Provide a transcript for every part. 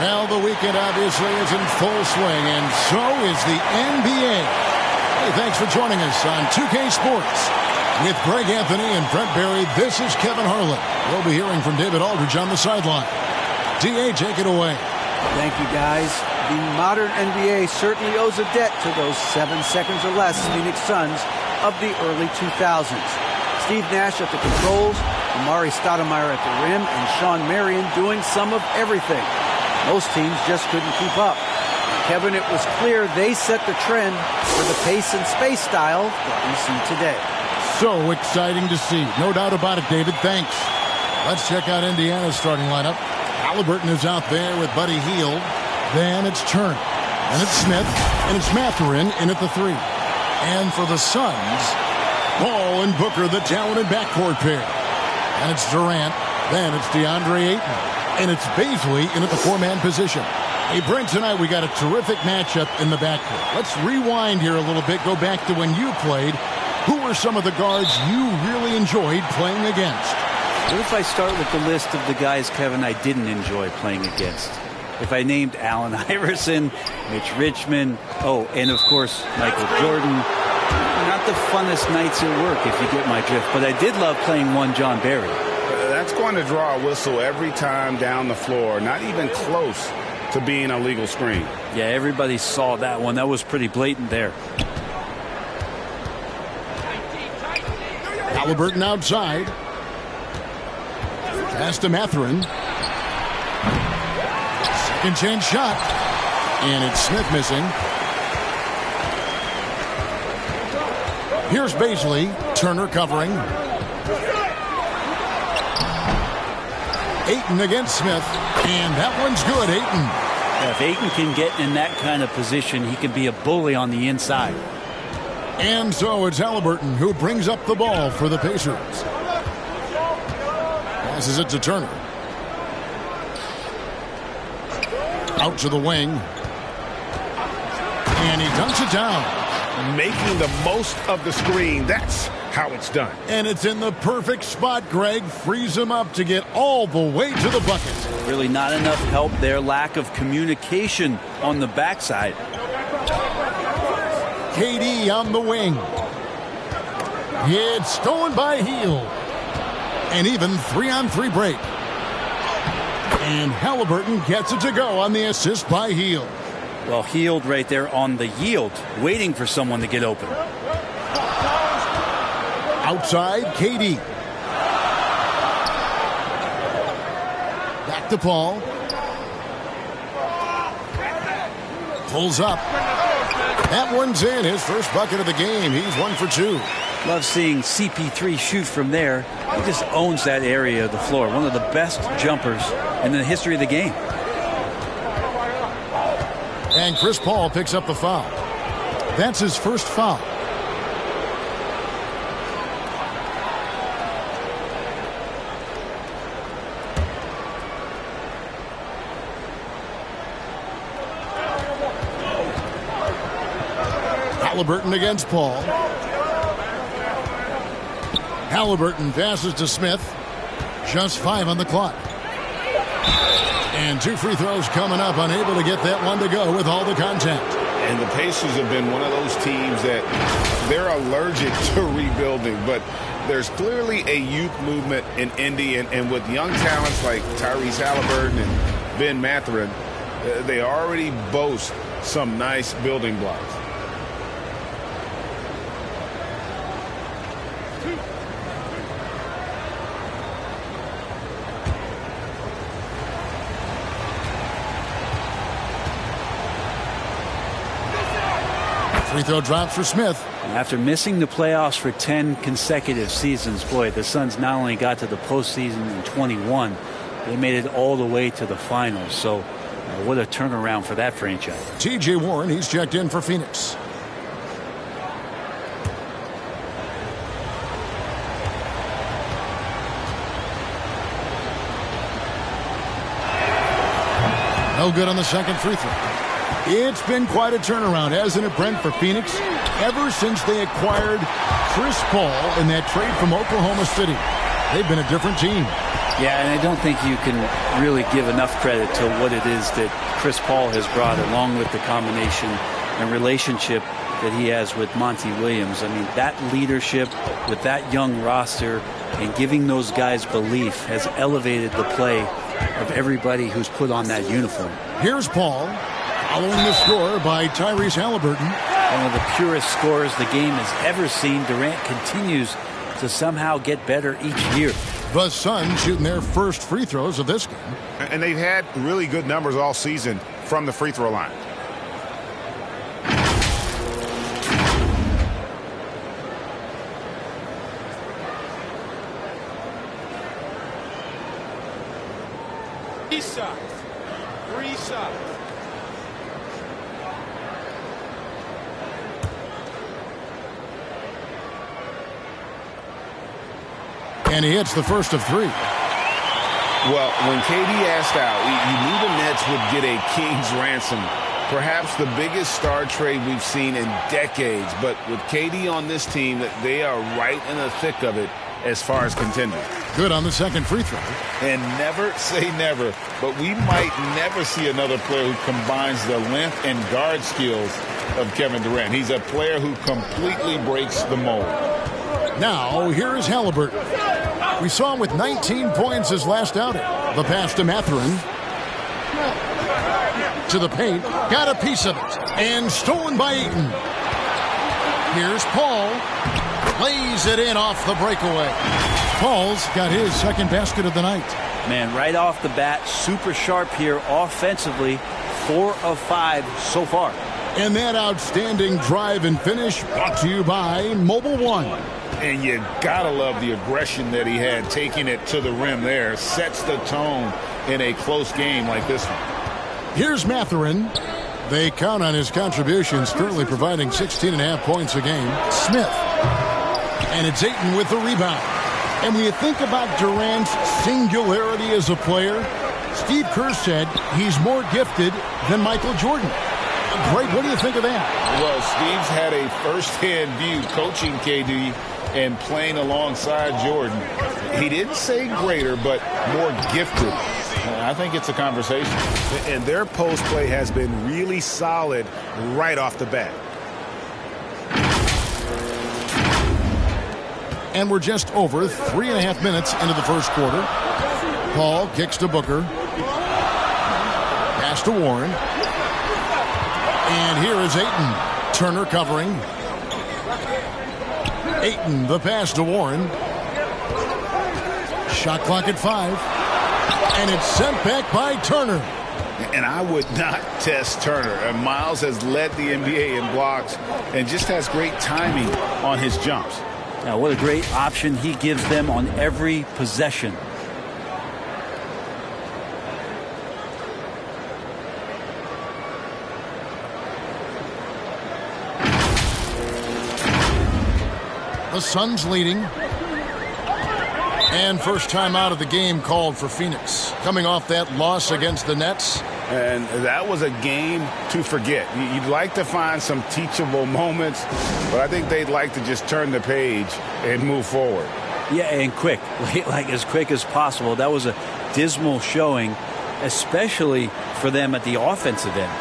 Well, the weekend obviously is in full swing, and so is the NBA. Hey, thanks for joining us on 2K Sports. With Greg Anthony and Brent Barry, this is Kevin Harlan. We'll be hearing from David Aldridge on the sideline. D.A., take it away. Thank you, guys. The modern NBA certainly owes a debt to those 7 seconds or less Phoenix Suns of the early 2000s. Steve Nash at the controls, Amari Stoudemire at the rim, and Shawn Marion doing some of everything. Most teams just couldn't keep up. Kevin, it was clear they set the trend for the pace and space style that we see today. So exciting to see. No doubt about it, David. Thanks. Let's check out Indiana's starting lineup. Halliburton is out there with Buddy Hield. Then it's Turner. And it's Smith. And it's Mathurin in at the 3. And for the Suns, Ball and Booker, the talented backcourt pair. And it's Durant. Then it's DeAndre Ayton. And it's Baisley in at the 4-man position. Hey, Brent, tonight we got a terrific matchup in the backcourt. Let's rewind here a little bit. Go back to when you played. Who were some of the guards you really enjoyed playing against? What if I start with the list of the guys, Kevin, I didn't enjoy playing against? If I named Allen Iverson, Mitch Richmond, and of course, Michael Jordan. Not the funnest nights at work, if you get my drift. But I did love playing one John Barry. That's going to draw a whistle every time down the floor. Not even close to being a legal screen. Yeah, everybody saw that one. That was pretty blatant there. Halliburton outside. Pass to Mathurin. Second chance shot. And it's Smith missing. Here's Baisley. Turner covering. Ayton against Smith. And that one's good, Ayton. Yeah, if Ayton can get in that kind of position, he can be a bully on the inside. And so it's Halliburton who brings up the ball for the Pacers. Passes it to Turner. Out to the wing. And he dunks it down. Making the most of the screen. That's how it's done. And it's in the perfect spot, Greg. Frees him up to get all the way to the bucket. Really not enough help there. Lack of communication on the backside. KD on the wing. It's stolen by Hield. And even 3-on-3 break. And Halliburton gets it to go on the assist by Hield. Well, Hield right there on the yield, waiting for someone to get open. Outside, KD. Back to Paul. Pulls up. That one's in. His first bucket of the game. He's 1 for 2. Love seeing CP3 shoot from there. He just owns that area of the floor. One of the best jumpers in the history of the game. And Chris Paul picks up the foul. That's his first foul. Halliburton against Paul. Halliburton passes to Smith. Just 5 on the clock. And 2 free throws coming up. Unable to get that one to go with all the contact. And the Pacers have been one of those teams that they're allergic to rebuilding. But there's clearly a youth movement in Indy. And with young talents like Tyrese Halliburton and Ben Mathurin, they already boast some nice building blocks. Free throw drops for Smith. After missing the playoffs for 10 consecutive seasons, boy, the Suns not only got to the postseason in 21, they made it all the way to the finals. So what a turnaround for that franchise. T.J. Warren, he's checked in for Phoenix. No good on the second free throw. It's been quite a turnaround, hasn't it, Brent, for Phoenix? Ever since they acquired Chris Paul in that trade from Oklahoma City, they've been a different team. Yeah, and I don't think you can really give enough credit to what it is that Chris Paul has brought, along with the combination and relationship that he has with Monty Williams. I mean, that leadership with that young roster and giving those guys belief has elevated the play of everybody who's put on that uniform. Here's Paul, following the score by Tyrese Halliburton. One of the purest scorers the game has ever seen. Durant continues to somehow get better each year. The Suns shooting their first free throws of this game. And they've had really good numbers all season from the free throw line. Three shots. And he hits the first of three. Well, when KD asked out, you knew the Nets would get a king's ransom. Perhaps the biggest star trade we've seen in decades. But with KD on this team, they are right in the thick of it as far as contending. Good on the second free throw. And never say never, but we might never see another player who combines the length and guard skills of Kevin Durant. He's a player who completely breaks the mold. Now, here is Halliburton. We saw him with 19 points his last outing. The pass to Mathurin. To the paint. Got a piece of it. And stolen by Ayton. Here's Paul. Lays it in off the breakaway. Paul's got his second basket of the night. Man, right off the bat, super sharp here offensively. 4 of 5 so far. And that outstanding drive and finish brought to you by Mobile One. And you gotta love the aggression that he had, taking it to the rim there. Sets the tone in a close game like this one. Here's Mathurin. They count on his contributions, currently providing 16.5 points a game. Smith. And it's Ayton with the rebound. And when you think about Durant's singularity as a player, Steve Kerr said he's more gifted than Michael Jordan. Greg, what do you think of that? Well, Steve's had a first-hand view coaching KD and playing alongside Jordan. He didn't say greater, but more gifted. I think it's a conversation. And their post play has been really solid right off the bat. And we're just over 3.5 minutes into the first quarter. Paul kicks to Booker. Pass to Warren. And here is Ayton. Turner covering. Ayton, the pass to Warren. Shot clock at 5. And it's sent back by Turner. And I would not test Turner. Miles has led the NBA in blocks and just has great timing on his jumps. Now, what a great option he gives them on every possession. The Suns leading. And first time out of the game called for Phoenix. Coming off that loss against the Nets. And that was a game to forget. You'd like to find some teachable moments, but I think they'd like to just turn the page and move forward. Yeah, and quick, like as quick as possible. That was a dismal showing, especially for them at the offensive end.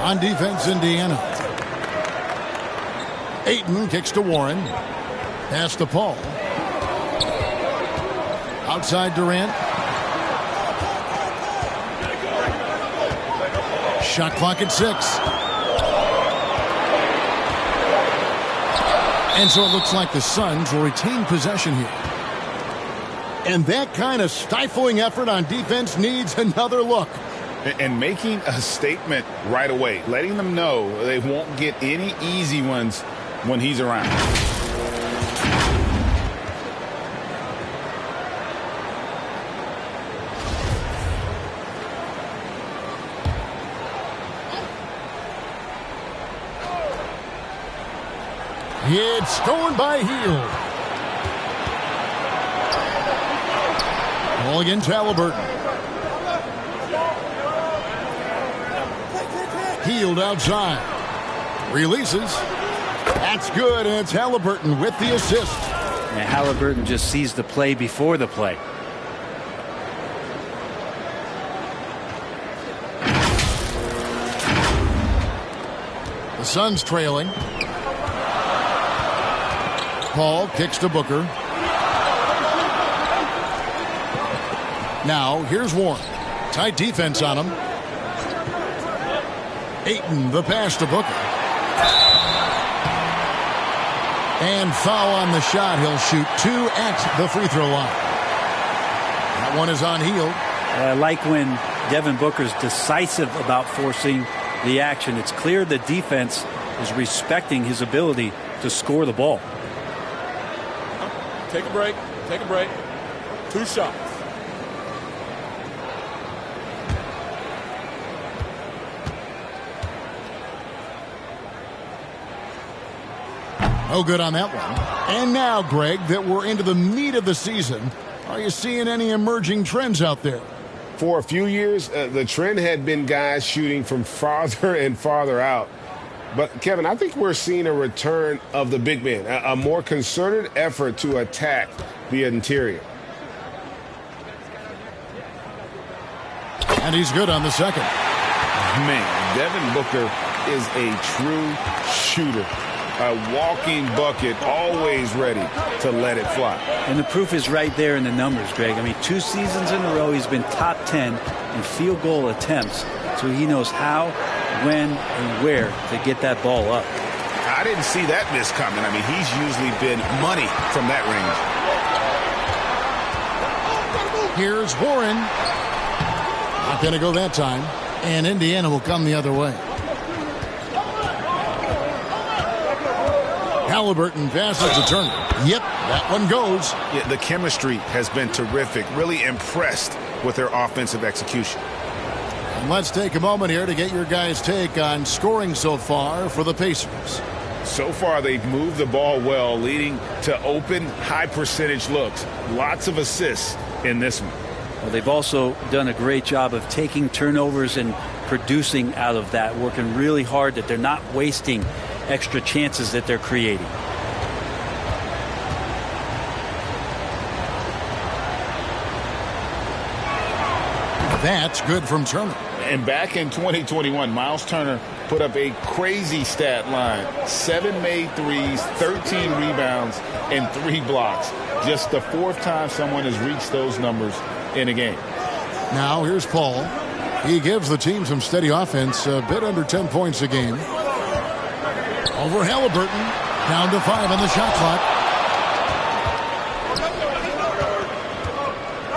On defense, Indiana. Ayton kicks to Warren. Pass to Paul. Outside Durant. Shot clock at 6. And so it looks like the Suns will retain possession here. And that kind of stifling effort on defense needs another look. And making a statement right away, letting them know they won't get any easy ones when he's around. It's stolen by Hield. Ball against Halliburton. Hield Hield outside. Releases. That's good, and it's Halliburton with the assist. And Halliburton just sees the play before the play. The Suns trailing. Paul kicks to Booker. Now, here's Warren. Tight defense on him. Ayton, the pass to Booker. And foul on the shot. He'll shoot 2 at the free throw line. That one is on Hield. I like when Devin Booker's decisive about forcing the action. It's clear the defense is respecting his ability to score the ball. Take a break. Take a break. 2 shots. No good on that one. And now, Greg, that we're into the meat of the season, are you seeing any emerging trends out there? For a few years, the trend had been guys shooting from farther and farther out. But, Kevin, I think we're seeing a return of the big man, a more concerted effort to attack the interior. And he's good on the second. Man, Devin Booker is a true shooter. A walking bucket, always ready to let it fly. And the proof is right there in the numbers, Greg. I mean, 2 seasons in a row, he's been top 10 in field goal attempts. So he knows how, when, and where to get that ball up. I didn't see that miss coming. I mean, he's usually been money from that range. Here's Warren. Not going to go that time. And Indiana will come the other way. Halliburton passes to Turner. Yep, that one goes. Yeah, the chemistry has been terrific. Really impressed with their offensive execution. And let's take a moment here to get your guys' take on scoring so far for the Pacers. So far, they've moved the ball well, leading to open, high-percentage looks. Lots of assists in this one. Well, they've also done a great job of taking turnovers and producing out of that, working really hard that they're not wasting extra chances that they're creating. That's good from Turner. And back in 2021, Miles Turner put up a crazy stat line. 7 made threes, 13 rebounds, and 3 blocks. Just the 4th time someone has reached those numbers in a game. Now here's Paul. He gives the team some steady offense, a bit under 10 points a game. Over Halliburton, down to 5 on the shot clock.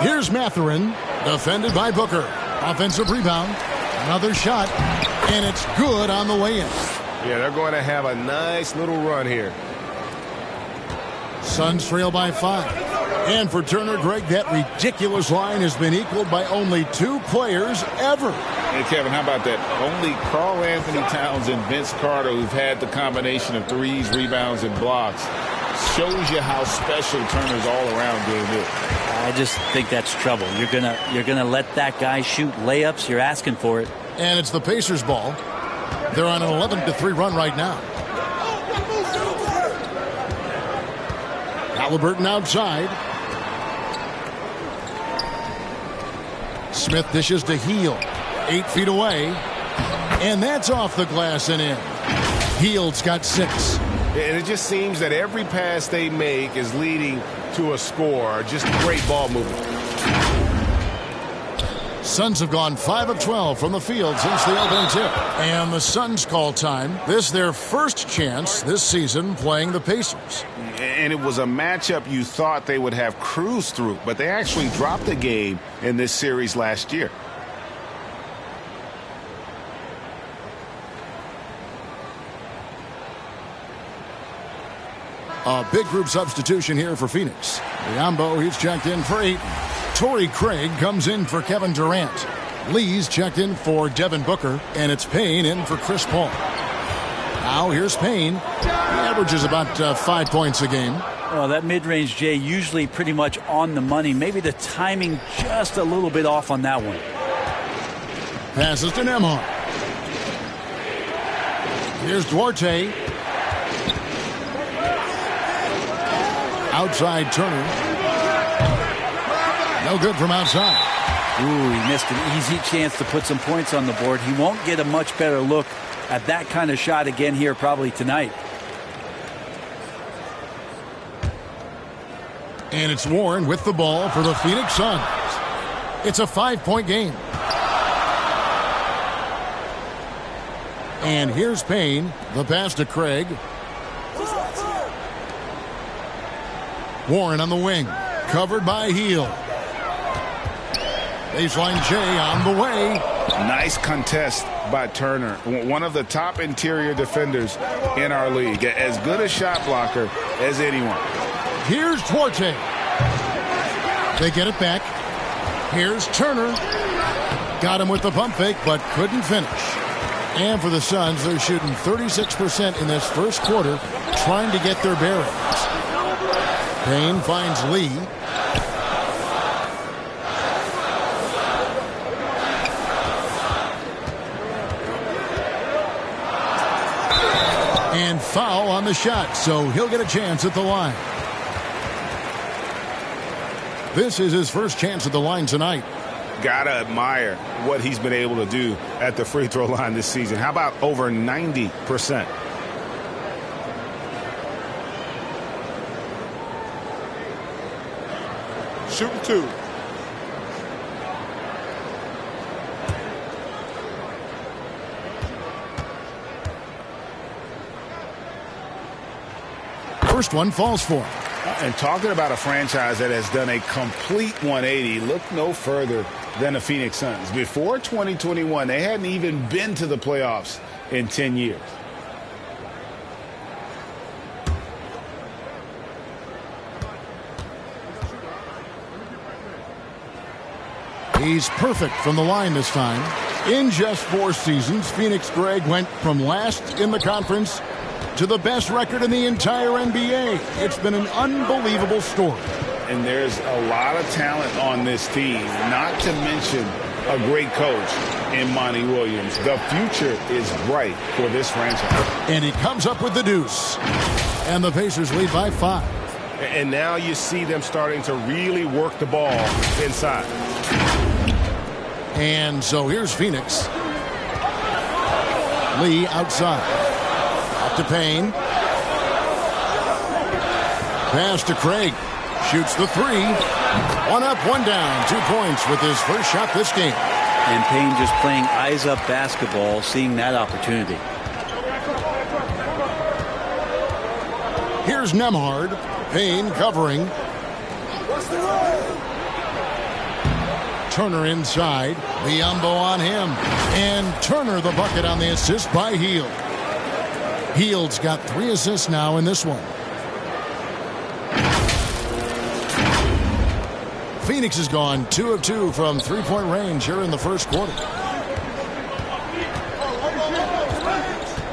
Here's Mathurin, defended by Booker. Offensive rebound, another shot, and it's good on the way in. Yeah, they're going to have a nice little run here. Suns trail by 5. And for Turner, Greg, that ridiculous line has been equaled by only 2 players ever. Hey, Kevin, how about that? Only Karl Anthony Towns and Vince Carter, who've had the combination of threes, rebounds, and blocks. Shows you how special Turner's all-around game is. I just think that's trouble. You're gonna let that guy shoot layups. You're asking for it. And it's the Pacers' ball. They're on an 11-3 run right now. Halliburton outside. Smith dishes to Hield. 8 feet away. And that's off the glass and in. Hield's got 6. And it just seems that every pass they make is leading to a score. Just great ball movement. Suns have gone 5 of 12 from the field since the opening tip. And the Suns call time. This their first chance this season playing the Pacers. And it was a matchup you thought they would have cruised through, but they actually dropped the game in this series last year. A big group substitution here for Phoenix. Biyombo, he's checked in for 8. Torrey Craig comes in for Kevin Durant. Lee's checked in for Devin Booker, and it's Payne in for Chris Paul. Now here's Payne. He averages about 5 points a game. Well, that mid-range, Jay, usually pretty much on the money. Maybe the timing just a little bit off on that one. Passes to Nembhard. Here's Duarte. Outside Turner. No good from outside. Ooh, he missed an easy chance to put some points on the board. He won't get a much better look at that kind of shot again here probably tonight. And it's Warren with the ball for the Phoenix Suns. It's a 5-point game. And here's Payne. The pass to Craig. Warren on the wing. Covered by Hield. Baseline J on the way. Nice contest by Turner. One of the top interior defenders in our league. As good a shot blocker as anyone. Here's Duarte. They get it back. Here's Turner. Got him with the pump fake, but couldn't finish. And for the Suns, they're shooting 36% in this first quarter, trying to get their bearings. Payne finds Lee. And foul on the shot, so he'll get a chance at the line. This is his first chance at the line tonight. Gotta admire what he's been able to do at the free throw line this season. How about over 90%? Shooting 2. First one falls for him. And talking about a franchise that has done a complete 180, look no further than the Phoenix Suns. Before 2021, they hadn't even been to the playoffs in 10 years. He's perfect from the line this time. In just 4 seasons, Phoenix Greg went from last in the conference to the best record in the entire NBA. It's been an unbelievable story. And there's a lot of talent on this team, not to mention a great coach in Monty Williams. The future is bright for this franchise. And he comes up with the deuce. And the Pacers lead by 5. And now you see them starting to really work the ball inside. And so here's Phoenix. Lee outside. To Payne. Pass to Craig. Shoots the 3. 1 up, 1 down. 2 points with his first shot this game. And Payne just playing eyes-up basketball, seeing that opportunity. Here's Nembhard. Payne covering. Turner inside. Biyombo on him. And Turner the bucket on the assist by Hield. Hield's got 3 assists now in this one. Phoenix has gone 2 of 2 from 3-point range here in the first quarter.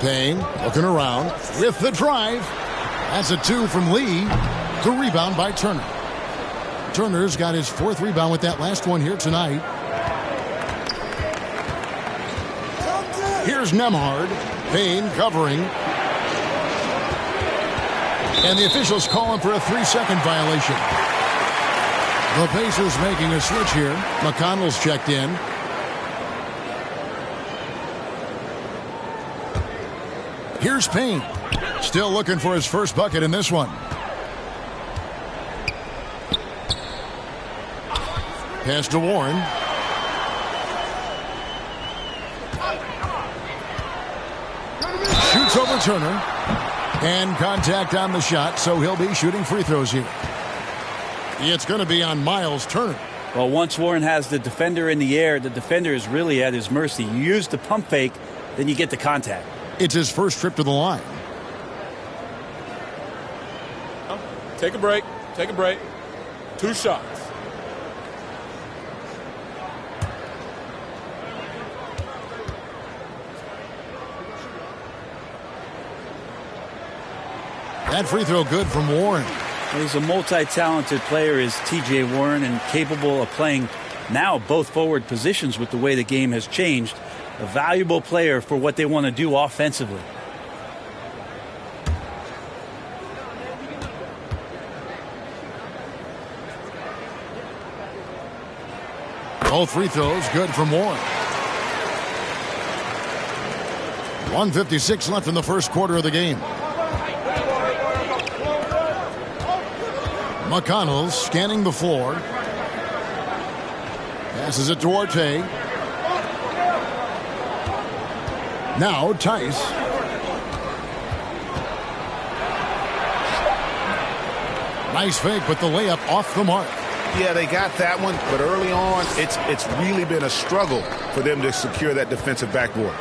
Payne looking around with the drive. That's a 2 from Lee. The rebound by Turner. Turner's got his 4th rebound with that last one here tonight. Here's Nembhard. Payne covering. And the officials calling for a 3-second violation. The Pacers making a switch here. McConnell's checked in. Here's Payne. Still looking for his first bucket in this one. Pass to Warren. Shoots over Turner. And contact on the shot, so he'll be shooting free throws here. It's going to be on Miles Turner. Well, once Warren has the defender in the air, the defender is really at his mercy. You use the pump fake, then you get the contact. It's his first trip to the line. Take a break. Take a break. 2 shots. That free throw good from Warren. He's a multi-talented player, is T.J. Warren, and capable of playing now both forward positions with the way the game has changed. A valuable player for what they want to do offensively. Both free throws good from Warren. 1:56 left in the first quarter of the game. McConnell scanning the floor. Passes it to Orte. Now Tice. Nice fake, but the layup off the mark. Yeah, they got that one, but early on, it's really been a struggle for them to secure that defensive backboard.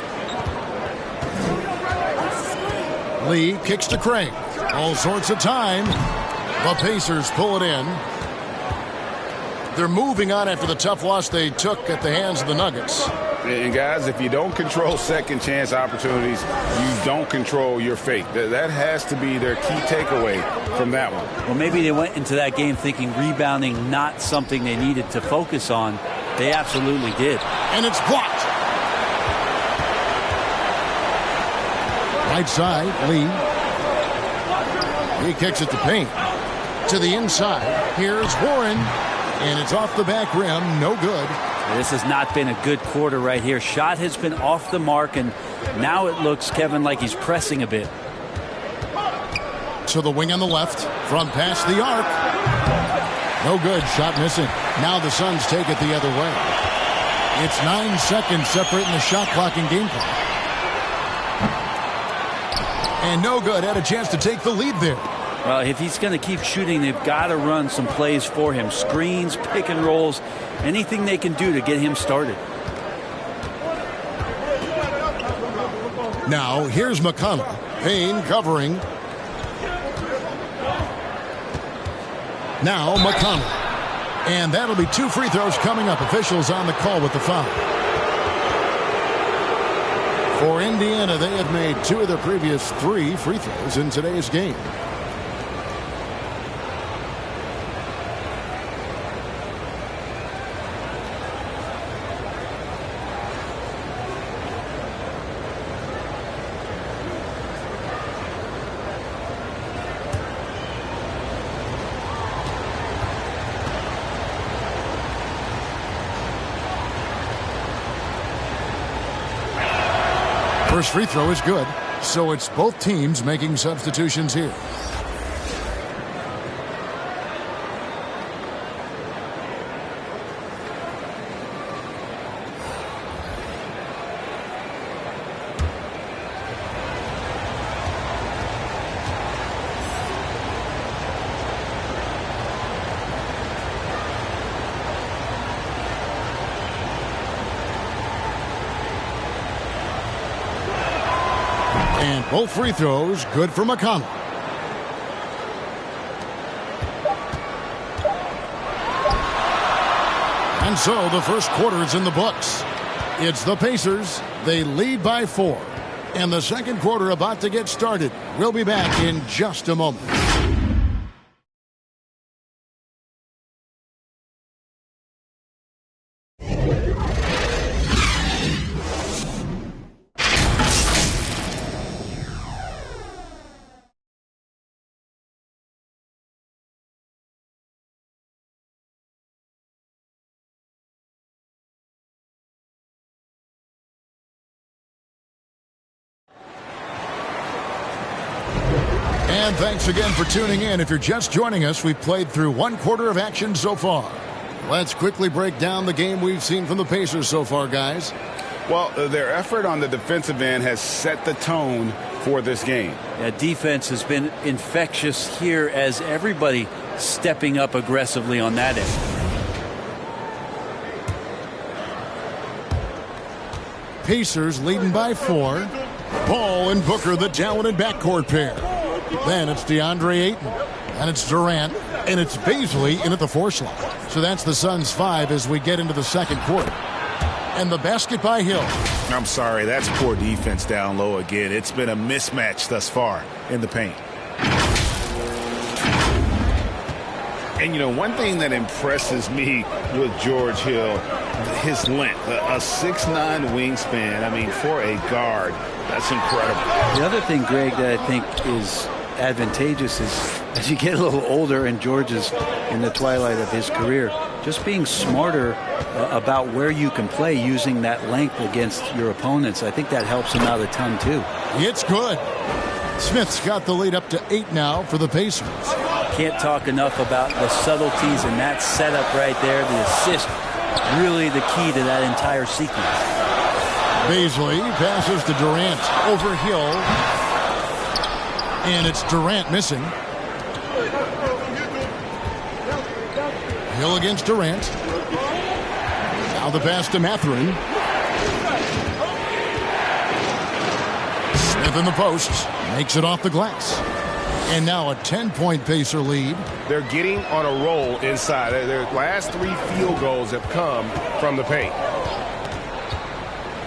Lee kicks to Craig. All sorts of time. The Pacers pull it in. They're moving on after the tough loss they took at the hands of the Nuggets. And guys, if you don't control second chance opportunities, you don't control your fate. That has to be their key takeaway from that one. Well, maybe they went into that game thinking rebounding not something they needed to focus on. They absolutely did. And it's blocked. Right side, Lee. He kicks it to Payne. To the inside. Here's Warren. And it's off the back rim. No good. This has not been a good quarter right here. Shot has been off the mark, and now it looks, Kevin, like he's pressing a bit. To the wing on the left. From past the arc. No good. Shot missing. Now the Suns take it the other way. It's 9 seconds separating the shot clock and game clock. And no good. Had a chance to take the lead there. Well, if he's going to keep shooting, they've got to run some plays for him. Screens, pick and rolls, anything they can do to get him started. Now, here's McConnell. Payne covering. Now, McConnell. And that'll be 2 free throws coming up. Officials on the call with the foul. For Indiana, they have made 2 of their previous 3 free throws in today's game. First free throw is good, so it's both teams making substitutions here. And both free throws good for McConnell. And so the first quarter is in the books. It's the Pacers. They lead by 4. And the second quarter about to get started. We'll be back in just a moment. And thanks again for tuning in. If you're just joining us, we've played through 1 quarter of action so far. Let's quickly break down the game we've seen from the Pacers so far, guys. Well, their effort on the defensive end has set the tone for this game. Yeah, defense has been infectious here as everybody stepping up aggressively on that end. Pacers leading by 4. Ball and Booker, the talented backcourt pair. Then it's DeAndre Ayton, and it's Durant, and it's Bazley in at the 4 slot. So that's the Suns' 5 as we get into the second quarter. And the basket by Hill. I'm sorry, that's poor defense down low again. It's been a mismatch thus far in the paint. And, you know, one thing that impresses me with George Hill, his length, a 6'9" wingspan. I mean, for a guard, that's incredible. The other thing, Greg, that I think is advantageous is as you get a little older and George is in the twilight of his career, just being smarter about where you can play using that length against your opponents. I think that helps him out a ton too. It's good. Smith's got the lead up to 8 now for the Pacers. Can't talk enough about the subtleties in that setup right there. The assist, really the key to that entire sequence. Baisley passes to Durant over Hill. And it's Durant missing. Hill against Durant. Now the pass to Mathurin. Smith in the posts. Makes it off the glass. And now a 10-point Pacer lead. They're getting on a roll inside. Their last 3 field goals have come from the paint.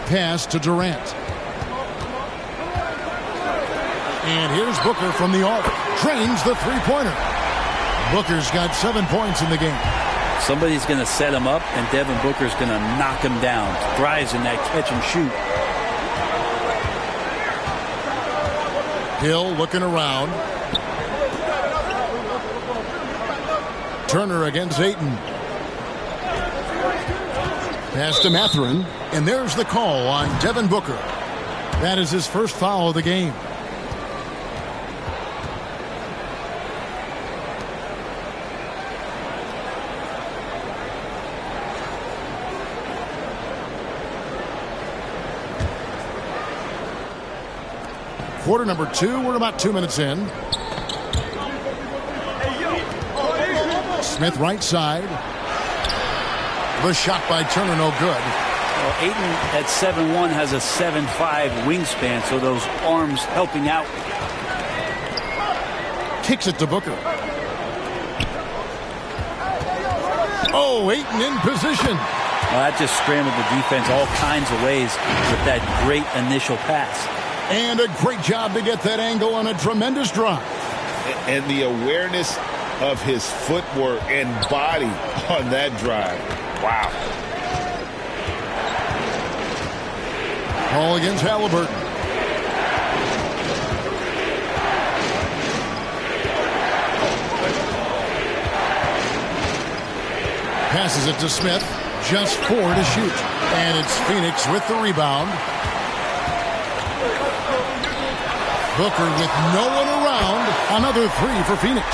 Pass to Durant. And here's Booker from the arc. Drains the three-pointer. Booker's got 7 points in the game. Somebody's going to set him up, and Devin Booker's going to knock him down. Thrives in that catch and shoot. Hill looking around. Turner against Ayton. Pass to Mathurin. And there's the call on Devin Booker. That is his first foul of the game. Quarter number 2. We're about 2 minutes in. Smith right side. The shot by Turner no good. Well, Ayton at 7'1" has a 7'5" wingspan, so those arms helping out. Kicks it to Booker. Oh, Ayton in position. Well, that just scrambled the defense all kinds of ways with that great initial pass. And a great job to get that angle on a tremendous drive. And the awareness of his footwork and body on that drive. Wow. Ball against Halliburton. Passes it to Smith. Just 4 to shoot. And it's Phoenix with the rebound. Booker with no one around. Another 3 for Phoenix.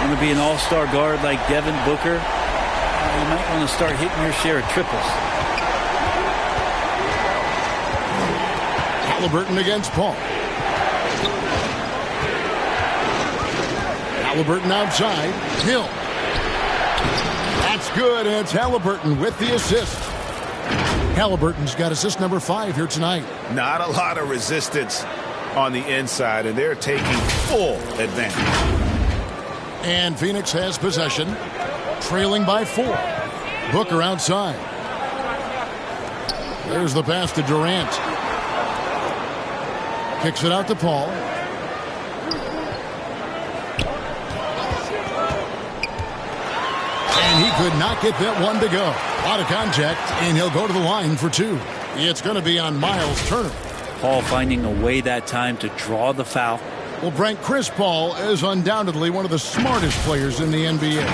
Going to be an all-star guard like Devin Booker. You might want to start hitting your share of triples. Halliburton against Paul. Halliburton outside. Hill. That's good, and it's Halliburton with the assist. Halliburton's got assist number 5 here tonight. Not a lot of resistance on the inside, and they're taking full advantage. And Phoenix has possession, trailing by 4. Booker outside. There's the pass to Durant. Kicks it out to Paul. And he could not get that one to go. Out of contact, and he'll go to the line for 2. It's going to be on Miles Turner. Paul finding a way that time to draw the foul. Well, Brent, Chris Paul is undoubtedly one of the smartest players in the NBA.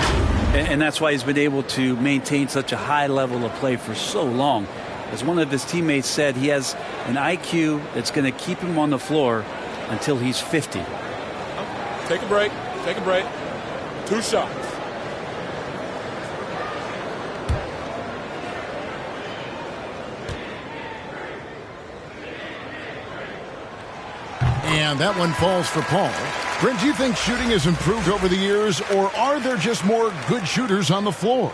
And that's why he's been able to maintain such a high level of play for so long. As one of his teammates said, he has an IQ that's going to keep him on the floor until he's 50. Take a break. Take a break. 2 shots. And that one falls for Paul. Brent, do you think shooting has improved over the years, or are there just more good shooters on the floor?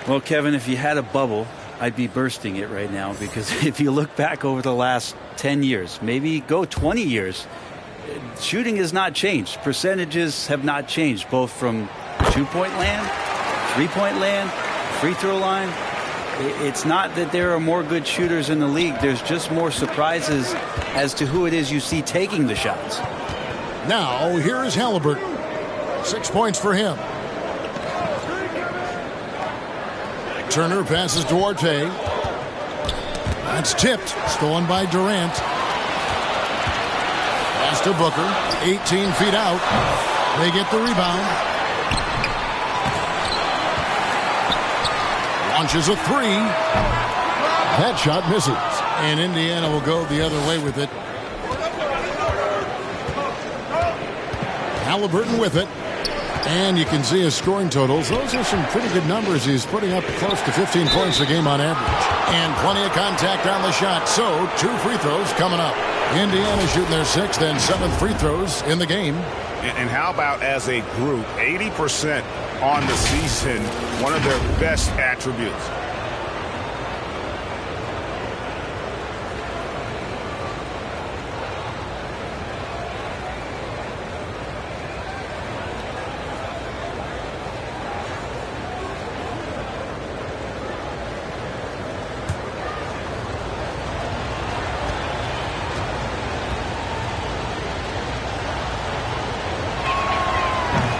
Well, Kevin, if you had a bubble, I'd be bursting it right now, because if you look back over the last 10 years, maybe go 20 years, shooting has not changed. Percentages have not changed, both from 2-point land, 3-point land, free throw line. It's not that there are more good shooters in the league. There's just more surprises as to who it is you see taking the shots. Now, here is Halliburton. 6 points for him. Turner passes to Duarte. That's tipped. Stolen by Durant. Pass to Booker. 18 feet out. They get the rebound. Launches a three. That shot misses. And Indiana will go the other way with it. Halliburton with it. And you can see his scoring totals. Those are some pretty good numbers. He's putting up close to 15 points a game on average. And plenty of contact on the shot. So 2 free throws coming up. Indiana shooting their 6th and 7th free throws in the game. And how about as a group, 80% on the season, one of their best attributes.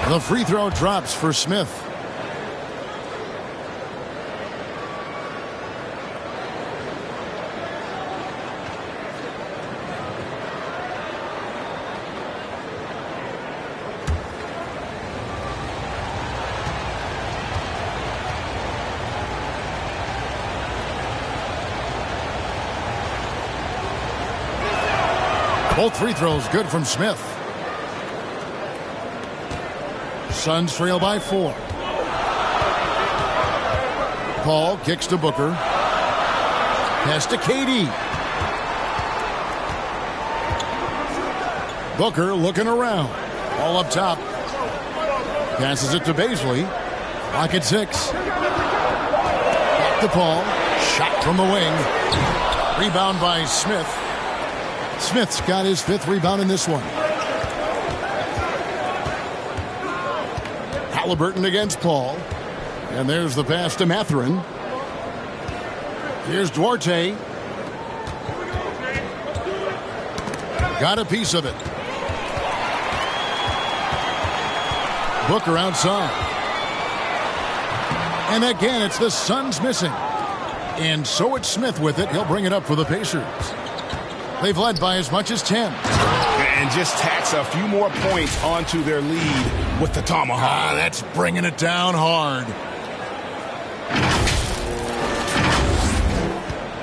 The free throw drops for Smith. Both free throws good from Smith. Suns trail by 4. Paul kicks to Booker. Pass to KD. Booker looking around. All up top. Passes it to Bazley. Clock at 6. Back to Paul. Shot from the wing. Rebound by Smith. Smith's got his 5th rebound in this one. Halliburton against Paul. And there's the pass to Mathurin. Here's Duarte. Got a piece of it. Booker outside. And again, it's the Suns missing. And so it's Smith with it. He'll bring it up for the Pacers. They've led by as much as 10. And just tacks a few more points onto their lead with the tomahawk. That's bringing it down hard.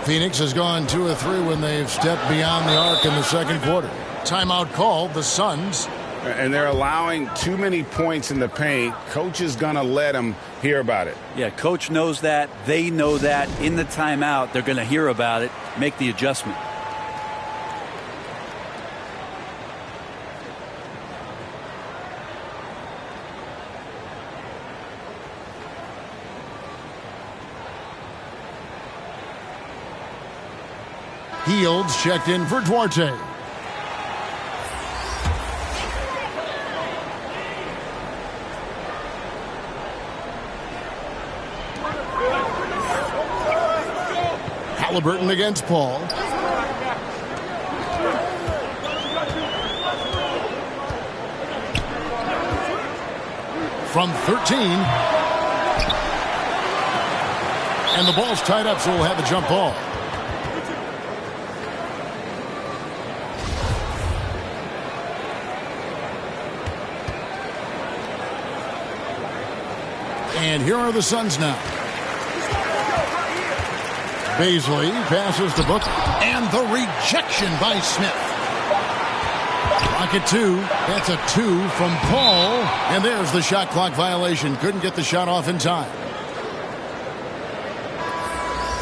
Phoenix has gone 2 of 3 when they've stepped beyond the arc in the second quarter. Timeout called, the Suns. And they're allowing too many points in the paint. Coach is going to let them hear about it. Yeah, coach knows that. They know that. In the timeout, they're going to hear about it, make the adjustment. Fields checked in for Duarte. Halliburton against Paul. From 13. And the ball's tied up, so we'll have a jump ball. And here are the Suns now. Bazley passes to Booker. And the rejection by Smith. Clock at 2. That's a 2 from Paul. And there's the shot clock violation. Couldn't get the shot off in time.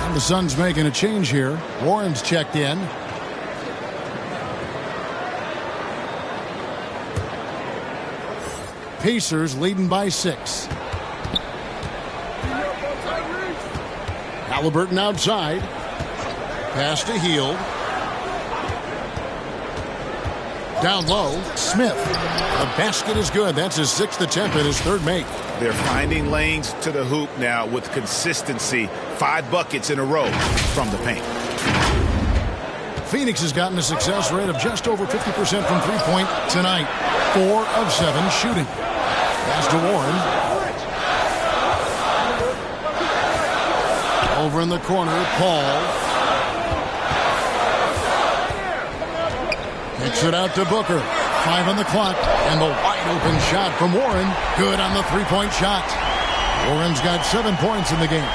And the Suns making a change here. Warren's checked in. Pacers leading by 6. Halliburton outside. Pass to Hield. Down low, Smith. The basket is good. That's his 6th attempt and his 3rd make. They're finding lanes to the hoop now with consistency. 5 buckets in a row from the paint. Phoenix has gotten a success rate of just over 50% from three-point tonight. 4 of 7 shooting. Pass to Warren. Over in the corner, Paul. Kicks it out to Booker. 5 on the clock. And the wide open shot from Warren. Good on the 3-point shot. Warren's got 7 points in the game.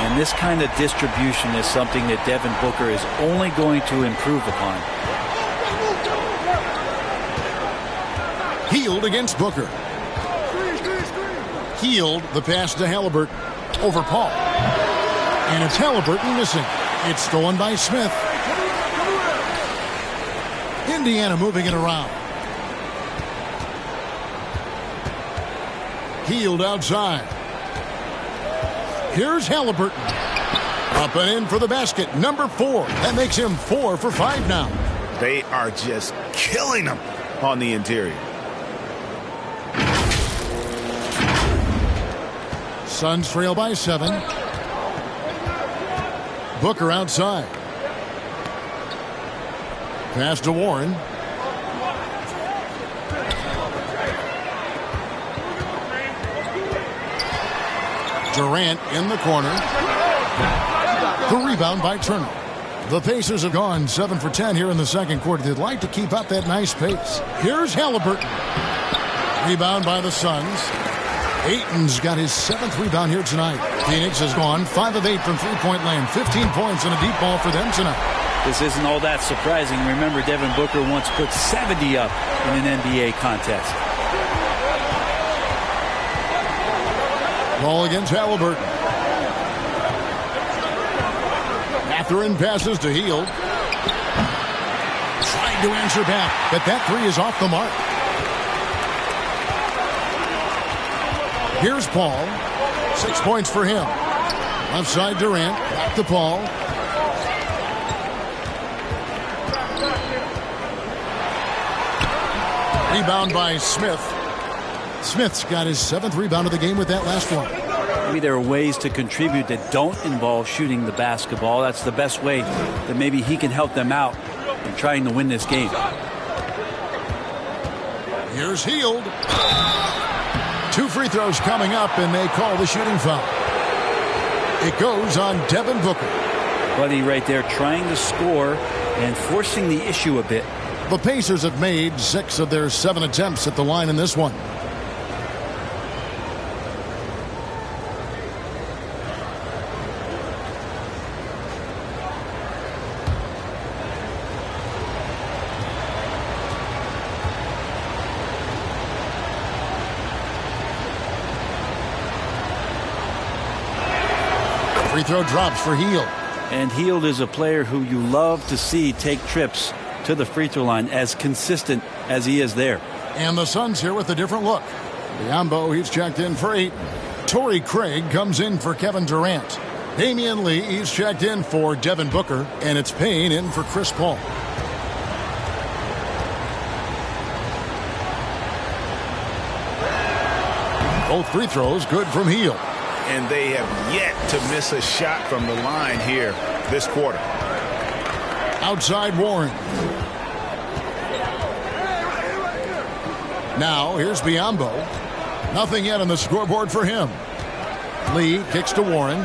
And this kind of distribution is something that Devin Booker is only going to improve upon. Hield against Booker. Hield the pass to Halliburton. Over Paul. And it's Halliburton missing. It's stolen by Smith. Indiana moving it around. Hield outside. Here's Halliburton. Up and in for the basket. Number 4. That makes him 4 for 5 now. They are just killing them on the interior. Suns trail by 7. Booker outside. Pass to Warren. Durant in the corner. The rebound by Turner. The Pacers have gone 7 for 10 here in the second quarter. They'd like to keep up that nice pace. Here's Halliburton. Rebound by the Suns. Ayton's got his 7th rebound here tonight. Phoenix has gone 5 of 8 from three-point land. 15 points and a deep ball for them tonight. This isn't all that surprising. Remember, Devin Booker once put 70 up in an NBA contest. Ball against Halliburton. Mathurin passes to Hield. Trying to answer back, but that 3 is off the mark. Here's Paul. 6 points for him. Left side Durant. Back to Paul. Rebound by Smith. Smith's got his 7th rebound of the game with that last one. Maybe there are ways to contribute that don't involve shooting the basketball. That's the best way that maybe he can help them out in trying to win this game. Here's Hield. 2 free throws coming up, and they call the shooting foul. It goes on Devin Booker. Buddy right there trying to score and forcing the issue a bit. The Pacers have made 6 of their 7 attempts at the line in this one. Free throw drops for Hield. And Hield is a player who you love to see take trips to the free throw line, as consistent as he is there. And the Suns here with a different look. Biyombo, he's checked in for 8. Torrey Craig comes in for Kevin Durant. Damian Lee, he's checked in for Devin Booker. And it's Payne in for Chris Paul. Both free throws good from Hield. And they have yet to miss a shot from the line here this quarter. Outside Warren. Now here's Biyombo. Nothing yet on the scoreboard for him. Lee kicks to Warren.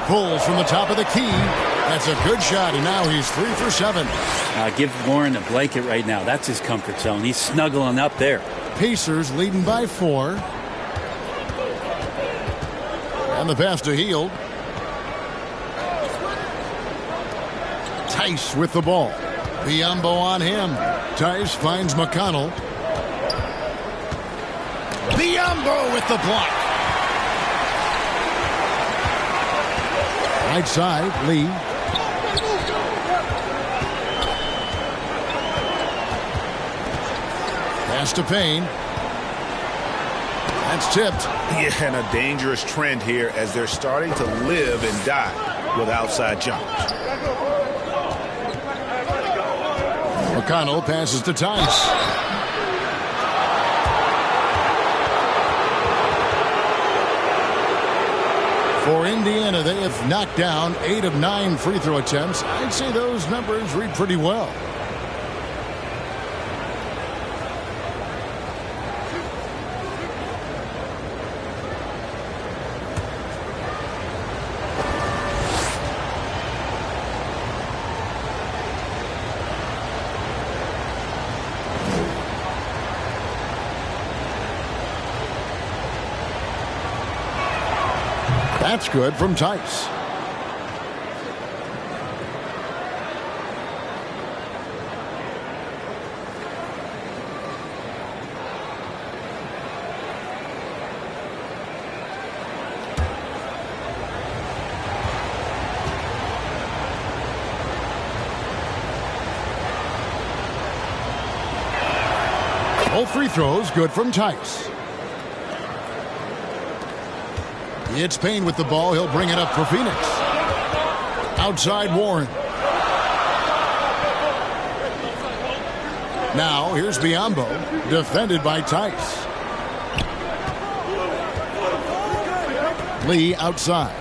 Pulls from the top of the key. That's a good shot, and now he's 3 for 7. Give Warren a blanket right now. That's his comfort zone. He's snuggling up there. Pacers leading by 4. And the pass to Hield. Tice with the ball. Biyombo on him. Tice finds McConnell. Biyombo with the block. Right side, Lee. Pass to Payne. That's tipped. Yeah, and a dangerous trend here as they're starting to live and die with outside jumpers. McConnell passes to Tice. For Indiana, they have knocked down 8 of 9 free throw attempts. I'd say those numbers read pretty well. That's good from Tice. Both free throws good from Tice. It's Payne with the ball. He'll bring it up for Phoenix. Outside Warren. Now here's Biyombo, defended by Tice. Lee outside.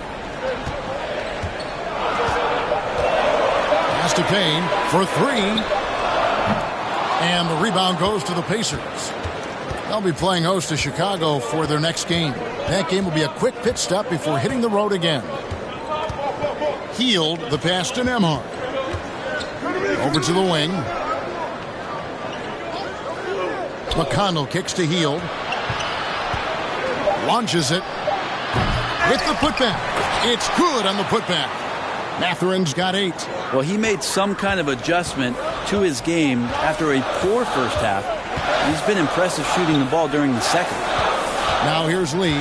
Pass to Payne for three. And the rebound goes to the Pacers. They'll be playing host to Chicago for their next game. That game will be a quick pit stop before hitting the road again. Hield the pass to Nembhard. Over to the wing. McConnell kicks to Hield. Launches it. With the putback. It's good on the putback. Matherin's got 8. Well, he made some kind of adjustment to his game after a poor first half. He's been impressive shooting the ball during the second. Now here's Lee.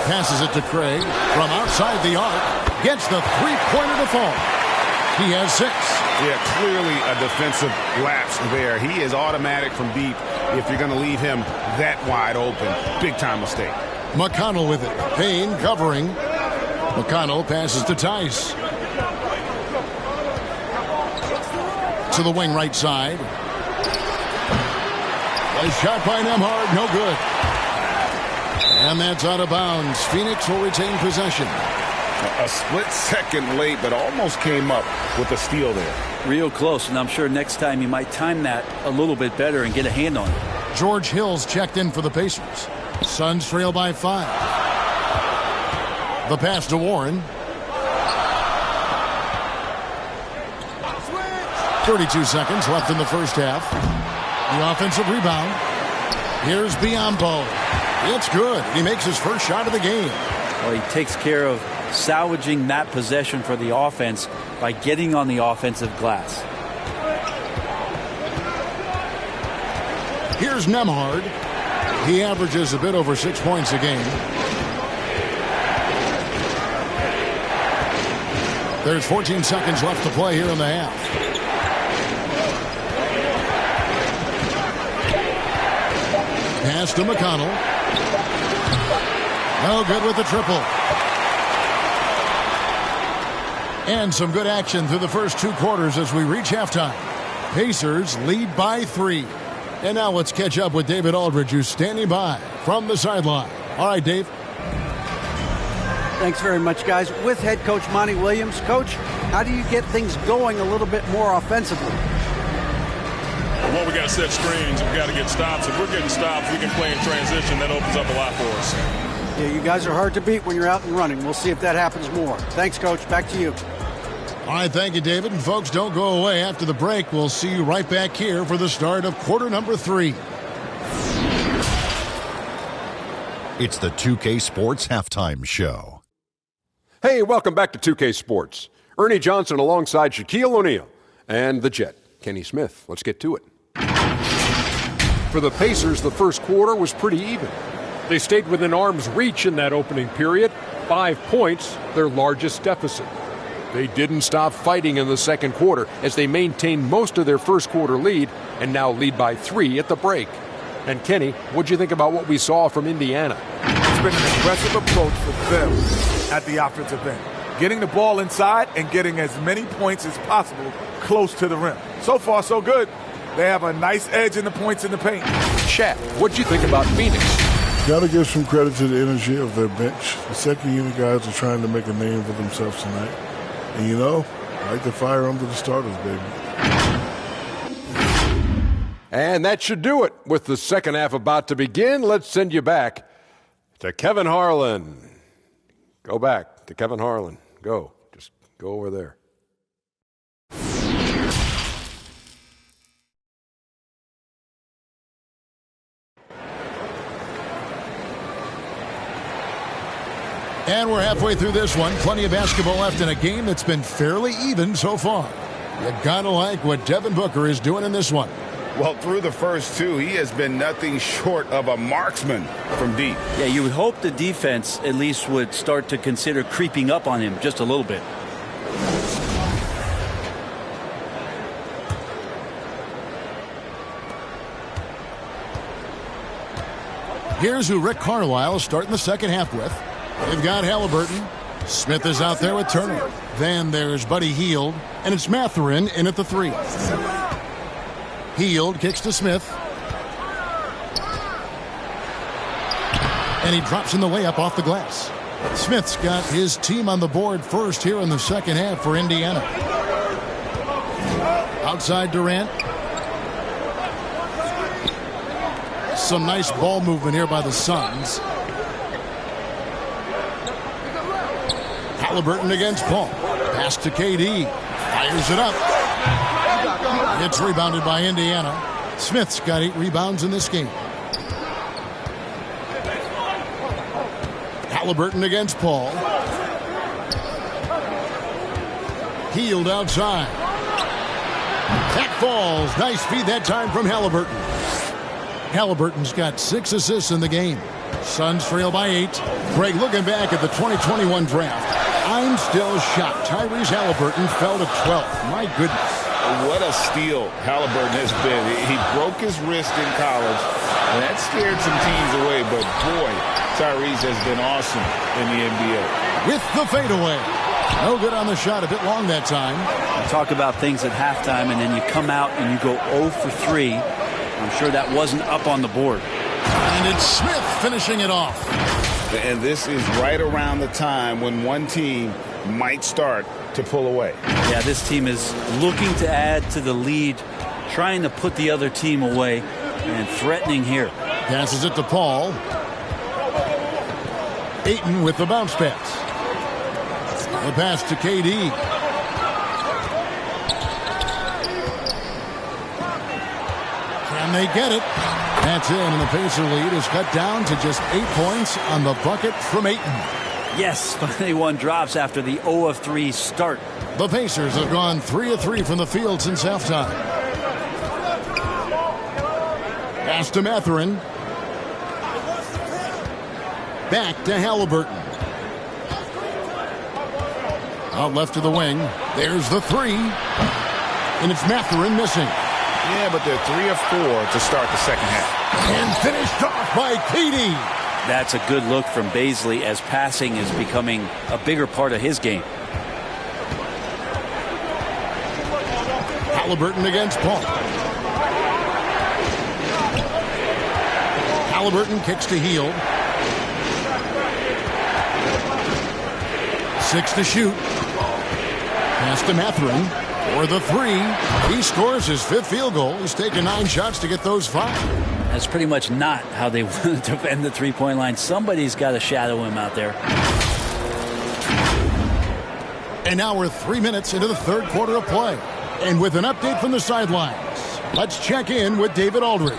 Passes it to Craig from outside the arc. Gets the three-pointer to fall. He has 6. Yeah, clearly a defensive lapse there. He is automatic from deep if you're going to leave him that wide open. Big-time mistake. McConnell with it. Payne covering. McConnell passes to Tice. To the wing right side. A shot by Nembhard, no good. And that's out of bounds. Phoenix will retain possession. A split second late, but almost came up with a steal there. Real close, and I'm sure next time you might time that a little bit better and get a hand on it. George Hill's checked in for the Pacers. Suns trail by 5. The pass to Warren. 32 seconds left in the first half. The offensive rebound. Here's Biyombo. It's good. He makes his first shot of the game. Well, he takes care of salvaging that possession for the offense by getting on the offensive glass. Here's Nembhard. He averages a bit over 6 points a game. There's 14 seconds left to play here in the half. Pass to McConnell. No good with the triple. And some good action through the first 2 quarters as we reach halftime. Pacers lead by 3. And now let's catch up with David Aldridge, who's standing by from the sideline. All right, Dave. Thanks very much, guys. With head coach Monty Williams. Coach, how do you get things going a little bit more offensively? Well, we got to set screens. We got to get stops. If we're getting stops, we can play in transition. That opens up a lot for us. Yeah, you guys are hard to beat when you're out and running. We'll see if that happens more. Thanks, Coach. Back to you. All right, thank you, David. And folks, don't go away. After the break, we'll see you right back here for the start of quarter number 3. It's the 2K Sports Halftime Show. Hey, welcome back to 2K Sports. Ernie Johnson alongside Shaquille O'Neal and the Jet, Kenny Smith. Let's get to it. For the Pacers, the first quarter was pretty even. They stayed within arm's reach in that opening period. 5 points, their largest deficit. They didn't stop fighting in the second quarter as they maintained most of their first quarter lead and now lead by 3 at the break. And Kenny, what'd you think about what we saw from Indiana? It's been an aggressive approach for them at the offensive end. Getting the ball inside and getting as many points as possible close to the rim. So far, so good. They have a nice edge in the points in the paint. Chad, what'd you think about Phoenix? Got to give some credit to the energy of their bench. The second unit guys are trying to make a name for themselves tonight. And you know, I like to fire under the starters, baby. And that should do it. With the second half about to begin, let's send you back to Kevin Harlan. Go back to Kevin Harlan. Go. Just go over there. And we're halfway through this one. Plenty of basketball left in a game that's been fairly even so far. You gotta like what Devin Booker is doing in this one. Well, through the first two, he has been nothing short of a marksman from deep. Yeah, you would hope the defense at least would start to consider creeping up on him just a little bit. Here's who Rick Carlisle is starting the second half with. They've got Halliburton. Smith is out there with Turner. Then there's Buddy Hield, and it's Mathurin in at the 3. Hield kicks to Smith. And he drops in the layup off the glass. Smith's got his team on the board first here in the second half for Indiana. Outside Durant. Some nice ball movement here by the Suns. Halliburton against Paul. Pass to KD. Fires it up. It's rebounded by Indiana. Smith's got 8 rebounds in this game. Halliburton against Paul. Hield outside. That falls. Nice feed that time from Halliburton. Halliburton's got 6 assists in the game. Suns trail by 8. Greg, looking back at the 2021 draft, I'm still shocked. Tyrese Halliburton fell to 12th. My goodness. What a steal Halliburton has been. He broke his wrist in college, and that scared some teams away. But, boy, Tyrese has been awesome in the NBA. With the fadeaway. No good on the shot. A bit long that time. You talk about things at halftime, and then you come out and you go 0 for 3. I'm sure that wasn't up on the board. And it's Smith finishing it off. And this is right around the time when one team might start to pull away. Yeah, this team is looking to add to the lead, trying to put the other team away, and threatening here. Passes it to Paul. Ayton with the bounce pass. The pass to KD. Can they get it? That's in, and the Pacer lead is cut down to just 8 points on the bucket from Ayton. Yes, finally one drops after the 0 of 3 start. The Pacers have gone 3 of 3 from the field since halftime. Pass to Mathurin. Back to Halliburton. Out left to the wing. There's the 3. And it's Mathurin missing. Yeah, but they're 3 of 4 to start the second half. And finished off by KD. That's a good look from Bazley as passing is becoming a bigger part of his game. Halliburton against Paul. Halliburton kicks to Hield. 6 to shoot. Pass to Mathurin. For the 3, he scores his 5th field goal. He's taken 9 shots to get those 5. That's pretty much not how they want to defend the three-point line. Somebody's got to shadow him out there. And now we're 3 minutes into the third quarter of play. And with an update from the sidelines, let's check in with David Aldridge.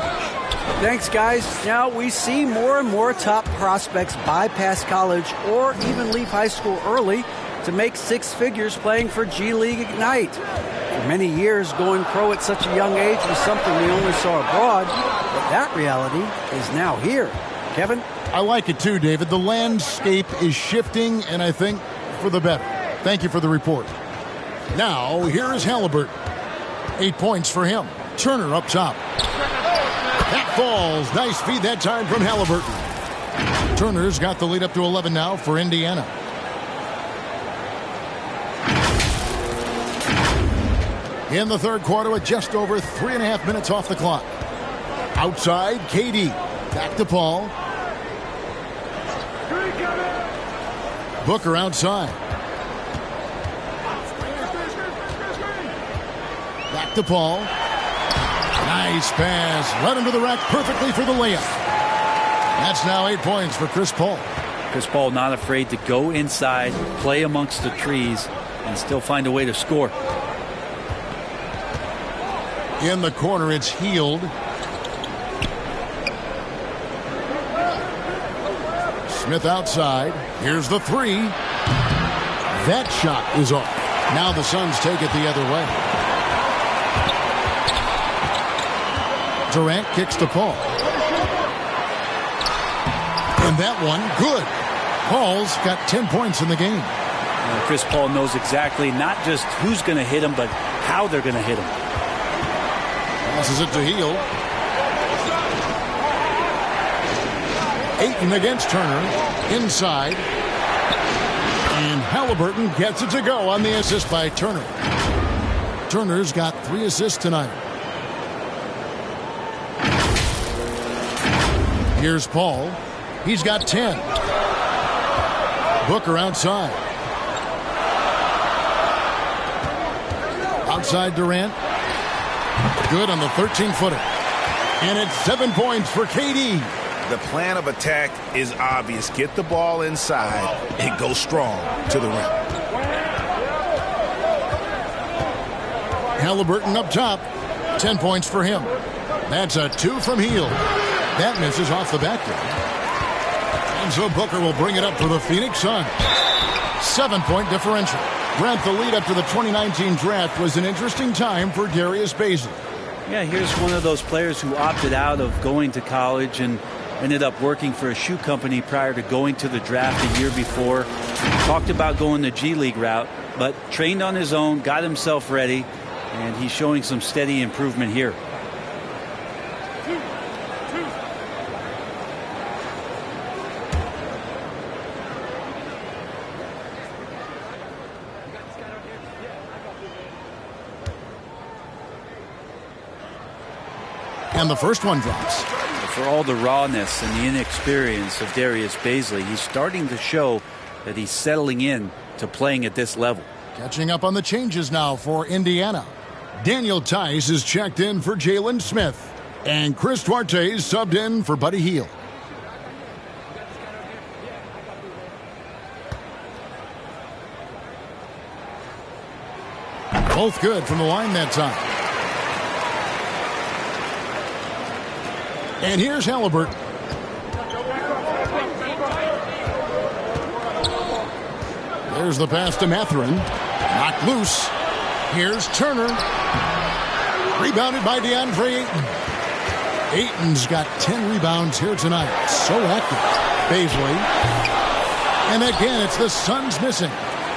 Thanks, guys. Now we see more and more top prospects bypass college or even leave high school early to make 6 figures playing for G League Ignite. For many years, going pro at such a young age was something we only saw abroad, but that reality is now here. Kevin? I like it too, David. The landscape is shifting, and I think for the better. Thank you for the report. Now, here is Halliburton. 8 points for him. Turner up top. That falls. Nice feed that time from Halliburton. Turner's got the lead up to 11 now for Indiana. In the third quarter with just over 3.5 minutes off the clock. Outside, KD. Back to Paul. Booker outside. Back to Paul. Nice pass. Right under the rack perfectly for the layup. That's now 8 points for Chris Paul. Chris Paul not afraid to go inside, play amongst the trees, and still find a way to score. In the corner, it's Smith outside. Here's the three. That shot is off. Now the Suns take it the other way. Durant kicks to Paul. And that one, good. Paul's got 10 points in the game. Chris Paul knows exactly not just who's going to hit him, but how they're going to hit him. Passes it to Hield. Ayton against Turner. Inside. And Halliburton gets it to go on the assist by Turner. Turner's got 3 assists tonight. Here's Paul. He's got 10. Booker outside. Outside Durant. Good on the 13-footer. And it's 7 points for KD. The plan of attack is obvious. Get the ball inside and go strong to the rim. Halliburton up top. 10 points for him. That's a 2 from Hield. That misses off the back door. And so Booker will bring it up for the Phoenix Suns. 7-point differential. Brent, the lead up to the 2019 draft was an interesting time for Darius Bazley. Yeah, here's one of those players who opted out of going to college and ended up working for a shoe company prior to going to the draft a year before. Talked about going the G League route, but trained on his own, got himself ready, and he's showing some steady improvement here. And the first one drops. For all the rawness and the inexperience of Darius Bazley, he's starting to show that he's settling in to playing at this level. Catching up on the changes now for Indiana. Daniel Tice is checked in for Jalen Smith. And Chris Duarte is subbed in for Buddy Hield. Both good from the line that time. And here's Halliburton. There's the pass to Mathurin. Knocked loose. Here's Turner. Rebounded by DeAndre Ayton. Ayton's got 10 rebounds here tonight. So active. Bazley. And again, it's the Suns missing.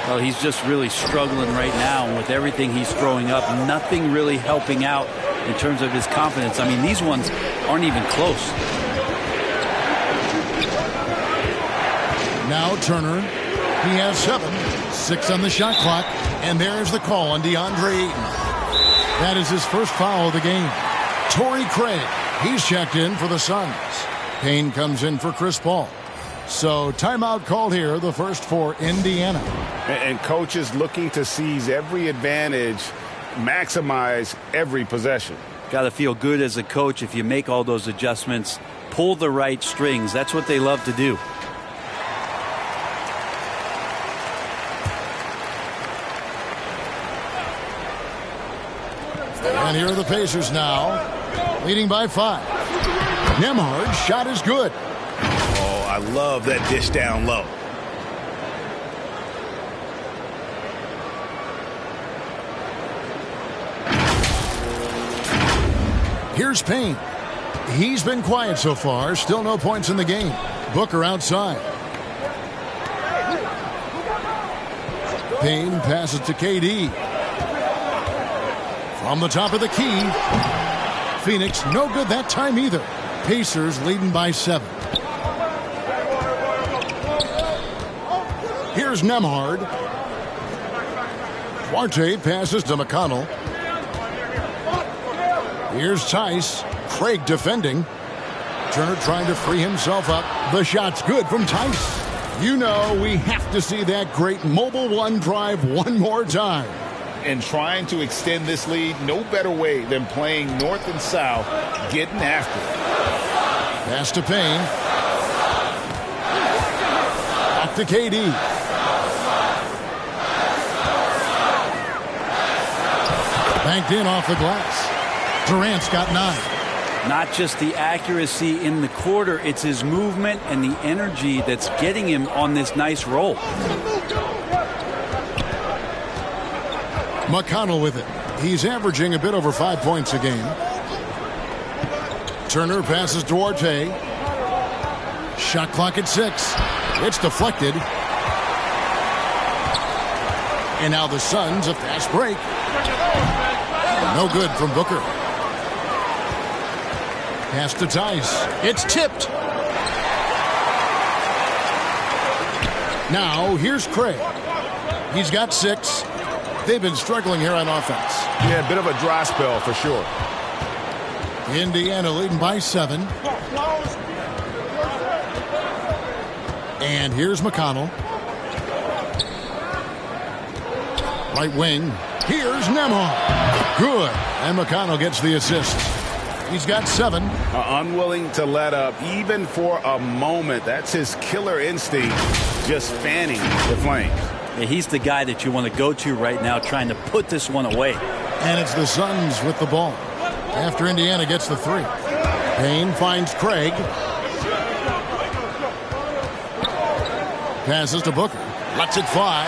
Well, he's just really struggling right now. And with everything he's throwing up, nothing really helping out in terms of his confidence. I mean, these ones aren't even close. Now Turner. He has 7. 6 on the shot clock. And there's the call on DeAndre Ayton. That is his first foul of the game. Torrey Craig. He's checked in for the Suns. Payne comes in for Chris Paul. So timeout called here, the first for Indiana. And coaches looking to seize every advantage, maximize every possession. Got to feel good as a coach if you make all those adjustments, pull the right strings. That's what they love to do. And here are the Pacers now, leading by 5. Nembhard's shot is good. Oh, I love that dish down low. Here's Payne. He's been quiet so far. Still no points in the game. Booker outside. Payne passes to KD. From the top of the key. Phoenix no good that time either. Pacers leading by 7. Here's Nembhard. Duarte passes to McConnell. Here's Tice. Craig defending. Turner trying to free himself up. The shot's good from Tice. You know we have to see that great Mobile One drive one more time. And trying to extend this lead, no better way than playing north and south, getting after it. Pass to Payne. Back to KD. Banked in off the glass. Durant's got 9. Not just the accuracy in the quarter, it's his movement and the energy that's getting him on this nice roll. McConnell with it. He's averaging a bit over 5 points a game. Turner passes to Duarte. Shot clock at 6. It's deflected. And now the Suns a fast break. No good from Booker. Pass to Tice. It's tipped. Now here's Craig. He's got 6. They've been struggling here on offense. Yeah, a bit of a dry spell for sure. Indiana leading by 7. And here's McConnell. Right wing. Here's Nembhard. Good. And McConnell gets the assist. He's got 7. Unwilling to let up even for a moment. That's his killer instinct, just fanning the flames. Yeah, he's the guy that you want to go to right now trying to put this one away. And it's the Suns with the ball after Indiana gets the 3. Payne finds Craig. Passes to Booker. Lets it fly.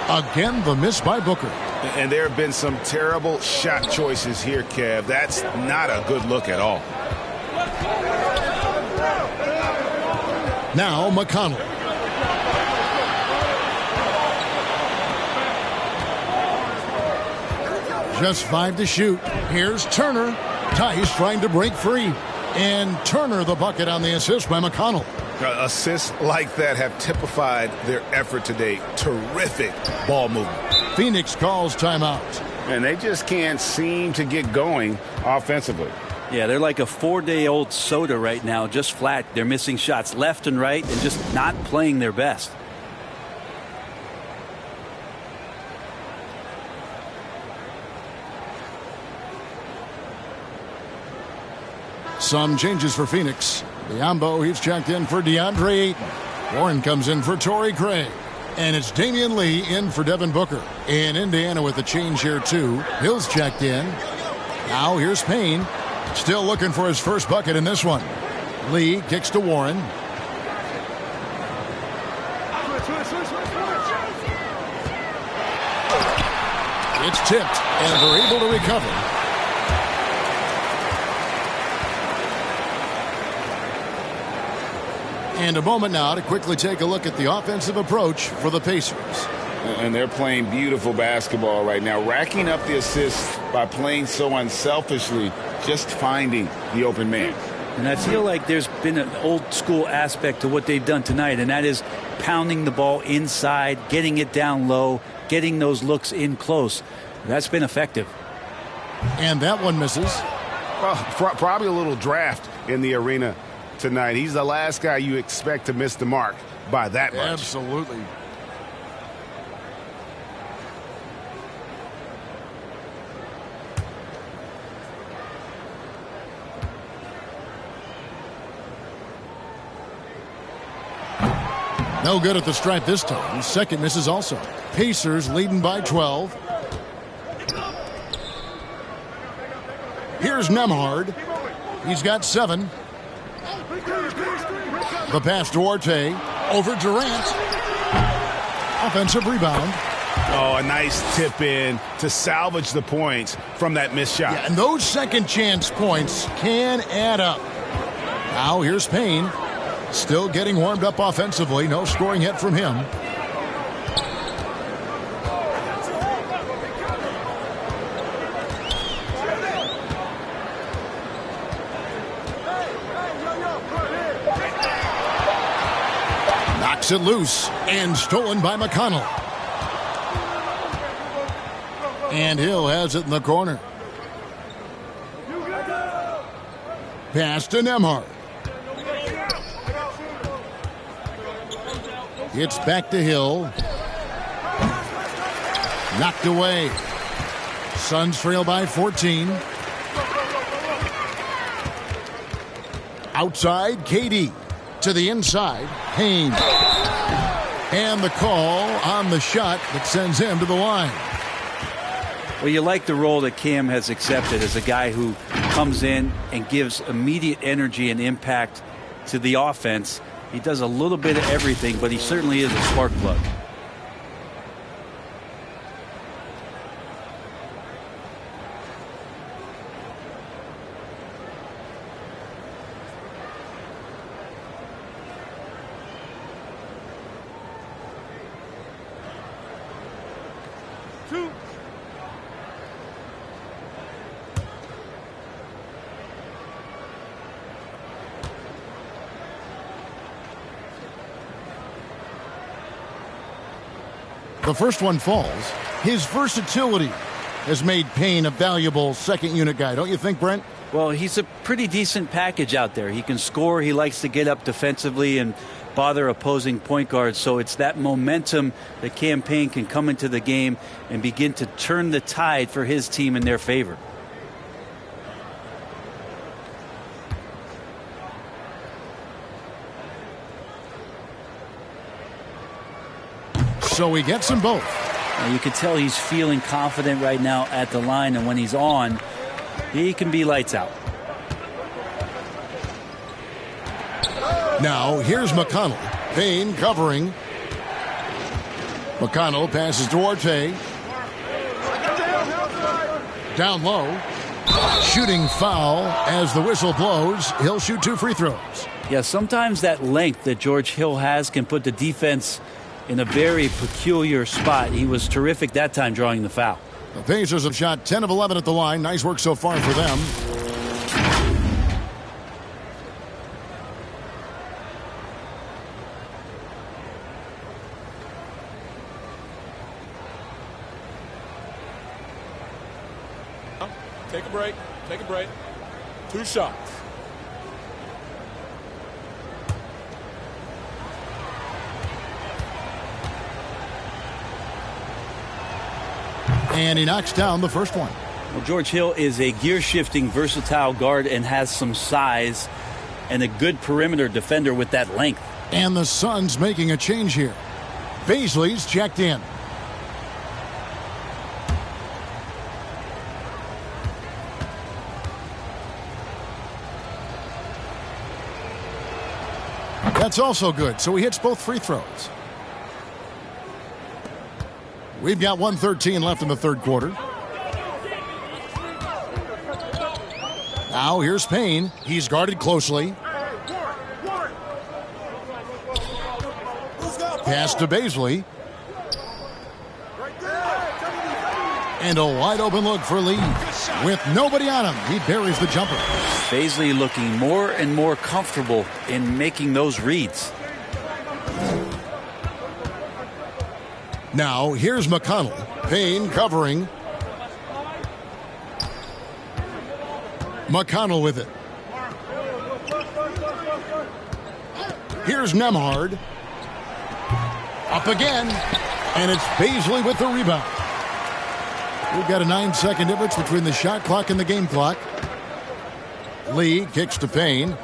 Again, the miss by Booker. And there have been some terrible shot choices here, Kev. That's not a good look at all. Now McConnell. Just 5 to shoot. Here's Turner. Tice trying to break free. And Turner the bucket on the assist by McConnell. Assists like that have typified their effort today. Terrific ball movement. Phoenix calls timeout. And they just can't seem to get going offensively. Yeah, they're like a 4-day-old soda right now, just flat. They're missing shots left and right and just not playing their best. Some changes for Phoenix. Biombo, he's checked in for DeAndre Ayton. Warren comes in for Torrey Craig. And it's Damian Lee in for Devin Booker. In Indiana with a change here, too. Hill's checked in. Now here's Payne. Still looking for his first bucket in this one. Lee kicks to Warren. It's tipped, and they're able to recover. And a moment now to quickly take a look at the offensive approach for the Pacers. And they're playing beautiful basketball right now, racking up the assists by playing so unselfishly, just finding the open man. And I feel like there's been an old school aspect to what they've done tonight, and that is pounding the ball inside, getting it down low, getting those looks in close. That's been effective. And that one misses. Well, probably a little draft in the arena tonight. He's the last guy you expect to miss the mark by that much. Absolutely. No good at the stripe this time. Second misses also. Pacers leading by 12. Here's Nembhard. He's got 7. The pass to Duarte. Over Durant. Offensive rebound. Oh, a nice tip in to salvage the points from that missed shot. Yeah, and those second chance points can add up. Now here's Payne. Still getting warmed up offensively. No scoring hit from him. Knocks it loose and stolen by McConnell. And Hill has it in the corner. Pass to Nembhard. It's back to Hill. Knocked away. Suns trail by 14. Outside, KD. To the inside, Payne. And the call on the shot that sends him to the line. Well, you like the role that Cam has accepted as a guy who comes in and gives immediate energy and impact to the offense. He does a little bit of everything, but he certainly is a spark plug. The first one falls. His versatility has made Payne a valuable second unit guy, don't you think, Brent? Well, he's a pretty decent package out there. He can score. He likes to get up defensively and bother opposing point guards. So it's that momentum that Cam Payne can come into the game and begin to turn the tide for his team in their favor. So he gets them both. Now you can tell he's feeling confident right now at the line, and when he's on, he can be lights out. Now here's McConnell. Payne covering. McConnell passes to Duarte. Down low. Shooting foul as the whistle blows. He'll shoot 2 free throws. Yeah, sometimes that length that George Hill has can put the defense in a very peculiar spot. He was terrific that time drawing the foul. The Pacers have shot 10 of 11 at the line. Nice work so far for them. Take a break. Take a break. 2 shots. And he knocks down the first one. Well, George Hill is a gear-shifting, versatile guard and has some size and a good perimeter defender with that length. And the Suns making a change here. Bazley's checked in. That's also good, so he hits both free throws. We've got 1:13 left in the third quarter. Now here's Payne. He's guarded closely. Pass to Bazley. And a wide open look for Lee. With nobody on him, he buries the jumper. Bazley looking more and more comfortable in making those reads. Now, here's McConnell. Payne covering. McConnell with it. Here's Nembhard. Up again. And it's Bazley with the rebound. We've got a 9-second difference between the shot clock and the game clock. Lee kicks to Payne.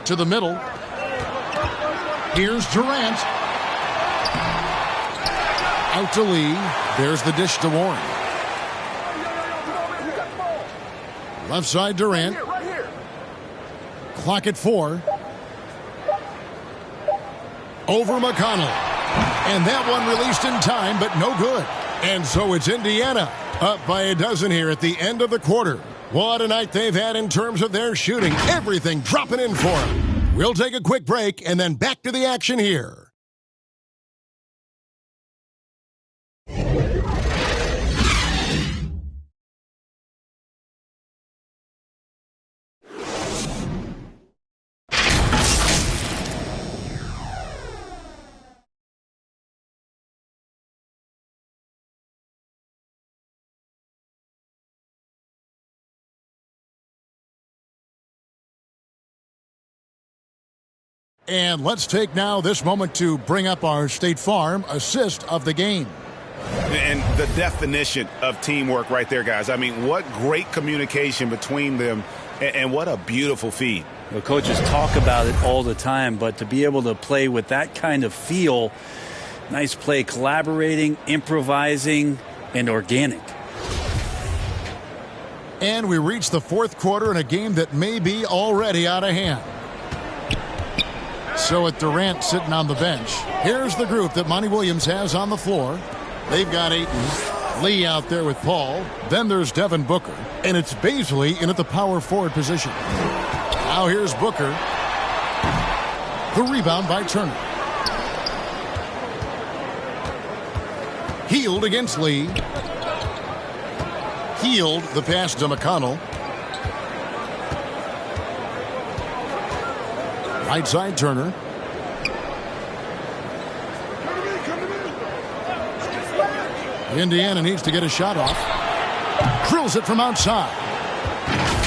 To the middle. Here's Durant. Out to Lee. There's the dish to Warren. Left side Durant. Clock at 4. Over McConnell. And that one released in time, but no good. And so it's Indiana up by a dozen here at the end of the quarter. What a night they've had in terms of their shooting. Everything dropping in for them. We'll take a quick break and then back to the action here. And let's take now this moment to bring up our State Farm assist of the game. And the definition of teamwork right there, guys. I mean, what great communication between them, and what a beautiful feed. The coaches talk about it all the time, but to be able to play with that kind of feel Nice play, collaborating, improvising, and organic. And we reach the fourth quarter in a game that may be already out of hand. So with Durant sitting on the bench, here's the group that Monty Williams has on the floor. They've got Ayton, Lee out there with Paul. Then there's Devin Booker. And it's Bazley in at the power forward position. Now here's Booker. The rebound by Turner. Hield against Lee. Hield the pass to McConnell. Right side Turner. Indiana needs to get a shot off. Drills it from outside.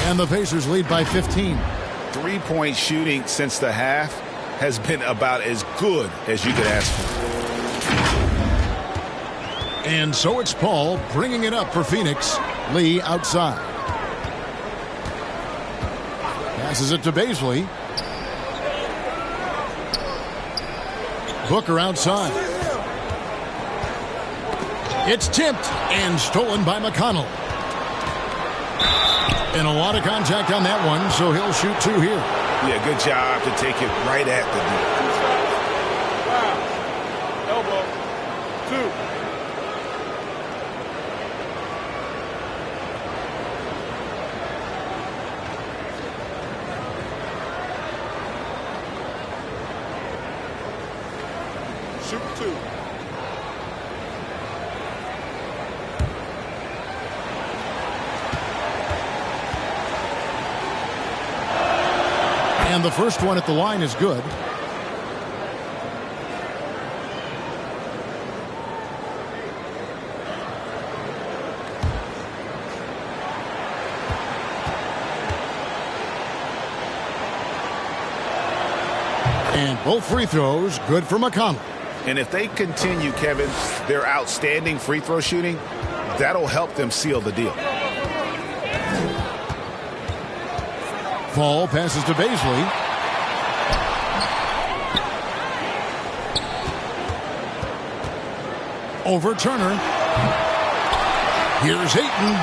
And the Pacers lead by 15. 3-point shooting since the half has been about as good as you could ask for. And so it's Paul bringing it up for Phoenix. Lee outside. Passes it to Bazley. Booker outside. It's tipped and stolen by McConnell. And a lot of contact on that one, so he'll shoot 2 here. Yeah, good job to take it right at the Elbow. 2. Shoot 2. And the first one at the line is good. And both free throws good for McConnell. And if they continue, Kevin, their outstanding free throw shooting, that'll help them seal the deal. Paul passes to Bazley. Over Turner. Here's Ayton.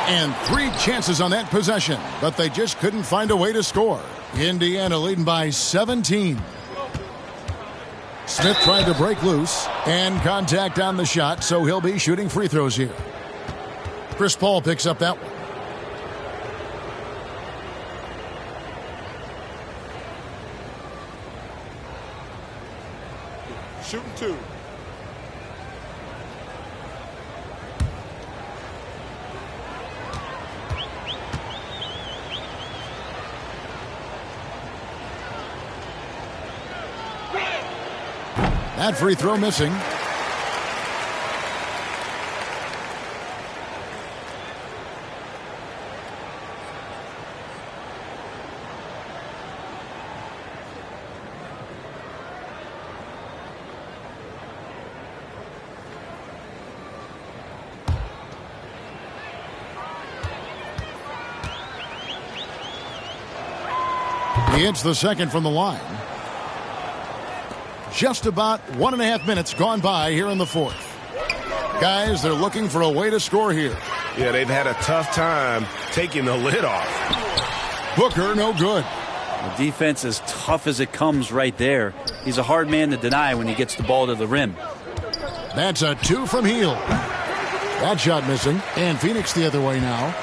And 3 chances on that possession, but they just couldn't find a way to score. Indiana leading by 17. Smith tried to break loose, and contact on the shot, so he'll be shooting free throws here. Chris Paul picks up that one. Shooting 2. That free throw missing. He hits the second from the line. Just about 1.5 minutes gone by here in the fourth. Guys, they're looking for a way to score here. Yeah, they've had a tough time taking the lid off. Booker, no good. The defense is tough as it comes right there. He's a hard man to deny when he gets the ball to the rim. That's a 2 from Hield. That shot missing. And Phoenix the other way now.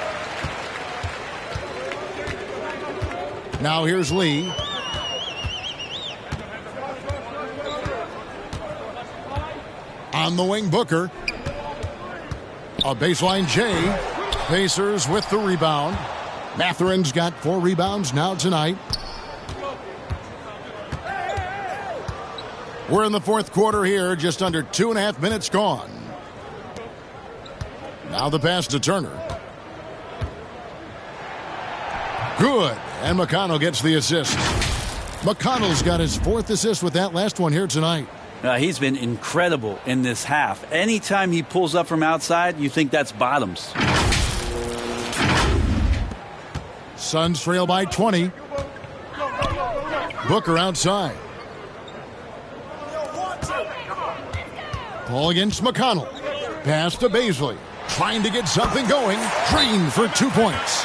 Now here's Lee. On the wing, Booker. A baseline J. Pacers with the rebound. Matherin's got 4 rebounds now tonight. We're in the fourth quarter here, just under 2.5 minutes gone. Now the pass to Turner. Good. And McConnell gets the assist. McConnell's got his 4th assist with that last one here tonight. He's been incredible in this half. Anytime he pulls up from outside, you think that's bottoms. Suns trail by 20. Booker outside. Ball against McConnell. Pass to Bazley. Trying to get something going. Green for 2 points.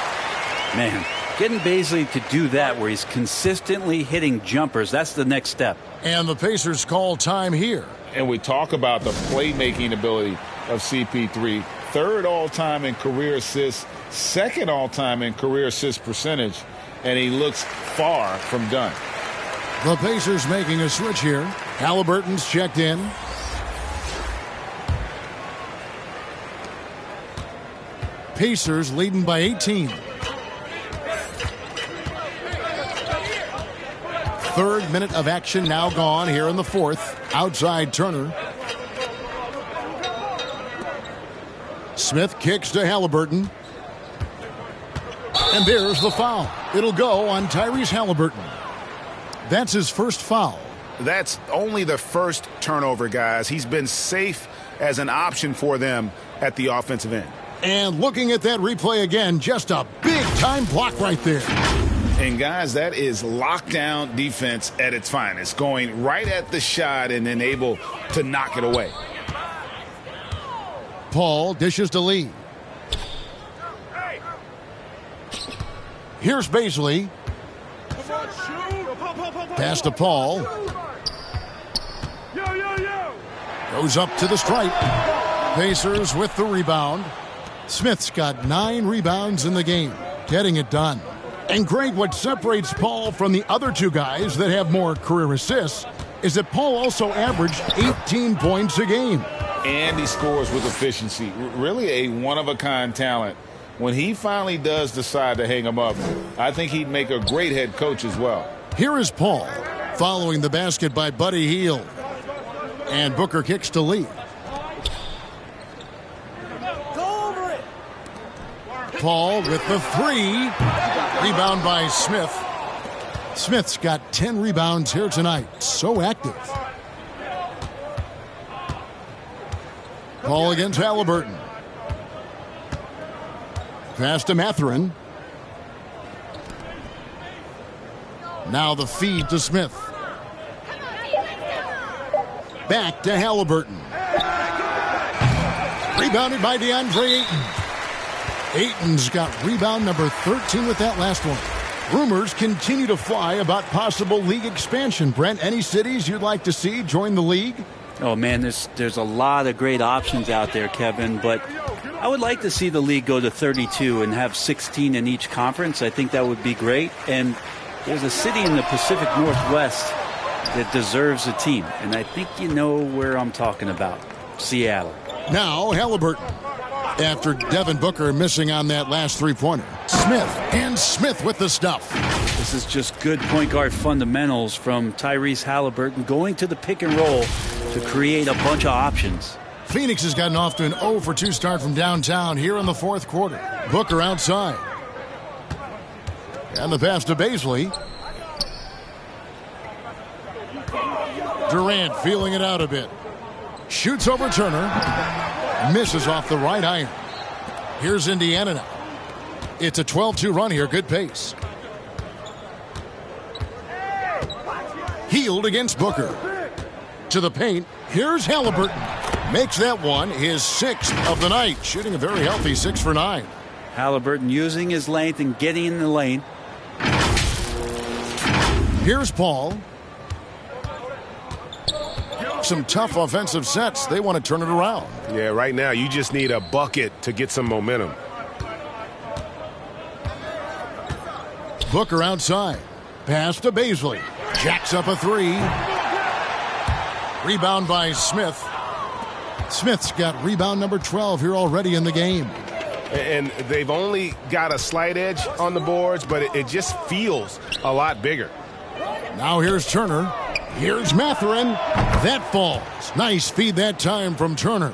Man, getting Bazley to do that where he's consistently hitting jumpers, that's the next step. And the Pacers call time here. And we talk about the playmaking ability of CP3. Third all-time in career assists, second all-time in career assist percentage, and he looks far from done. The Pacers making a switch here. Halliburton's checked in. Pacers leading by 18. Third minute of action now gone here in the fourth. Outside Turner. Smith kicks to Halliburton. And there's the foul. It'll go on Tyrese Halliburton. That's his first foul. That's only the first turnover, guys. He's been safe as an option for them at the offensive end. And looking at that replay again, just a big-time block right there. And, guys, that is lockdown defense at its finest, going right at the shot and then able to knock it away. Paul dishes to Lee. Here's Bazley. Pass to Paul. Goes up to the stripe. Pacers with the rebound. Smith's got 9 rebounds in the game, getting it done. And Greg, what separates Paul from the other two guys that have more career assists is that Paul also averaged 18 points a game. And he scores with efficiency. Really a one-of-a-kind talent. When he finally does decide to hang him up, I think he'd make a great head coach as well. Here is Paul following the basket by Buddy Hield. And Booker kicks to Lee. Paul with the 3. Rebound by Smith. Smith's got 10 rebounds here tonight. So active. Paul against Halliburton. Pass to Mathurin. Now the feed to Smith. Back to Halliburton. Rebounded by DeAndre Ayton. Ayton's got rebound number 13 with that last one. Rumors continue to fly about possible league expansion. Brent, any cities you'd like to see join the league? Oh, man, there's a lot of great options out there, Kevin, but I would like to see the league go to 32 and have 16 in each conference. I think that would be great. And there's a city in the Pacific Northwest that deserves a team, and I think you know where I'm talking about. Seattle. Now Halliburton. After Devin Booker missing on that last three-pointer. Smith with the stuff. This is just good point guard fundamentals from Tyrese Halliburton going to the pick and roll to create a bunch of options. Phoenix has gotten off to an 0-for-2 start from downtown here in the fourth quarter. Booker outside. And the pass to Bazley. Durant feeling it out a bit. Shoots over Turner. Misses off the right iron. Here's Indiana now. It's a 12-2 run here. Good pace. Hield against Booker. To the paint. Here's Halliburton. Makes that one his 6th of the night. Shooting a very healthy 6 for 9. Halliburton using his length and getting in the lane. Here's Paul. Some tough offensive sets. They want to turn it around. Yeah, right now you just need a bucket to get some momentum. Booker outside. Pass to Bazley. Jacks up a 3. Rebound by Smith. Smith's got rebound number 12 here already in the game. And they've only got a slight edge on the boards, but it just feels a lot bigger. Now here's Turner. Here's Mathurin. That falls. Nice feed that time from Turner.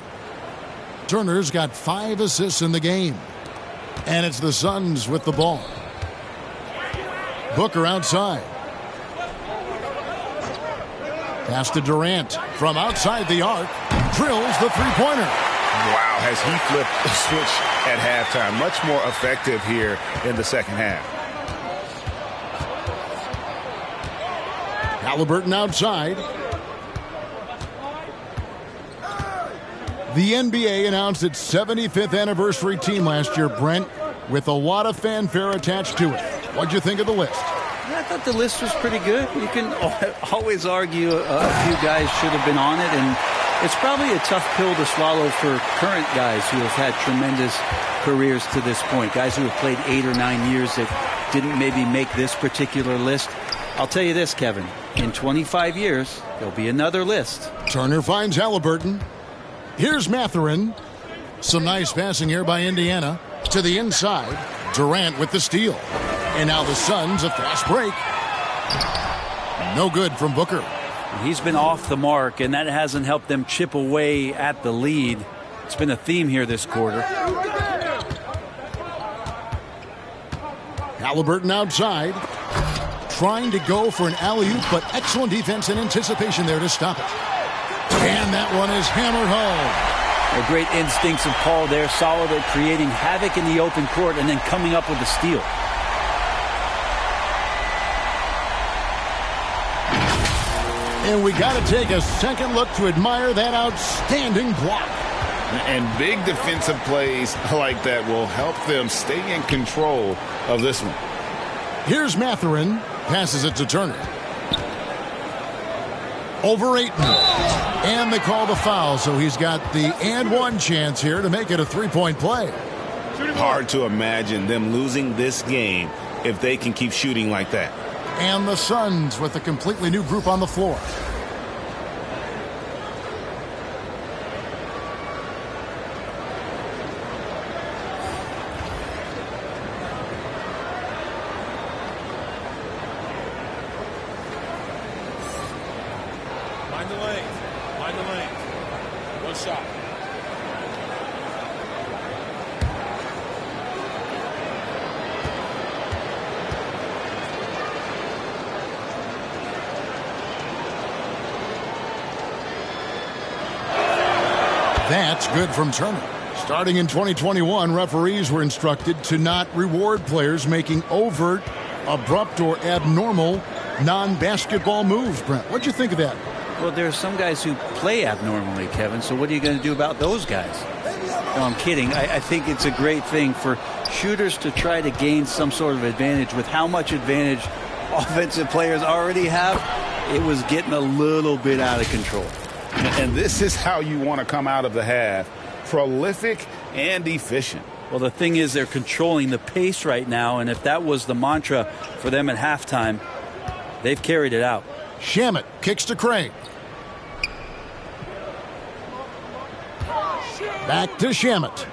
Turner's got 5 assists in the game. And it's the Suns with the ball. Booker outside. Pass to Durant. From outside the arc. Drills the three-pointer. Wow, has he flipped the switch at halftime. Much more effective here in the second half. Halliburton outside. The NBA announced its 75th anniversary team last year, Brent, with a lot of fanfare attached to it. What'd you think of the list? I thought the list was pretty good. You can always argue a few guys should have been on it, and it's probably a tough pill to swallow for current guys who have had tremendous careers to this point, guys who have played 8 or 9 years that didn't maybe make this particular list. I'll tell you this, Kevin, in 25 years, there'll be another list. Turner finds Halliburton. Here's Mathurin. Some nice passing here by Indiana. To the inside, Durant with the steal. And now the Suns, a fast break. No good from Booker. He's been off the mark, and that hasn't helped them chip away at the lead. It's been a theme here this quarter. Halliburton outside. Trying to go for an alley-oop, but excellent defense and anticipation there to stop it. And that one is hammered home. The great instincts of Paul there, solid at creating havoc in the open court and then coming up with the steal. And we got to take a second look to admire that outstanding block. And big defensive plays like that will help them stay in control of this one. Here's Mathurin. Passes it to Turner. Over Ayton. And they call the foul, so he's got the and one chance here to make it a three-point play. Hard to imagine them losing this game if they can keep shooting like that. And the Suns with a completely new group on the floor. Find the lane. Find the lane. One shot. That's good from Turner. Starting in 2021, referees were instructed to not reward players making overt, abrupt, or abnormal non-basketball moves. Brent, what'd you think of that? Well, there are some guys who play abnormally, Kevin, so what are you going to do about those guys? No, I'm kidding. I think it's a great thing for shooters to try to gain some sort of advantage. With how much advantage offensive players already have, it was getting a little bit out of control. And this is how you want to come out of the half. Prolific and efficient. Well, the thing is they're controlling the pace right now, and if that was the mantra for them at halftime, they've carried it out. Shamet kicks to Craig. Back to Shamet.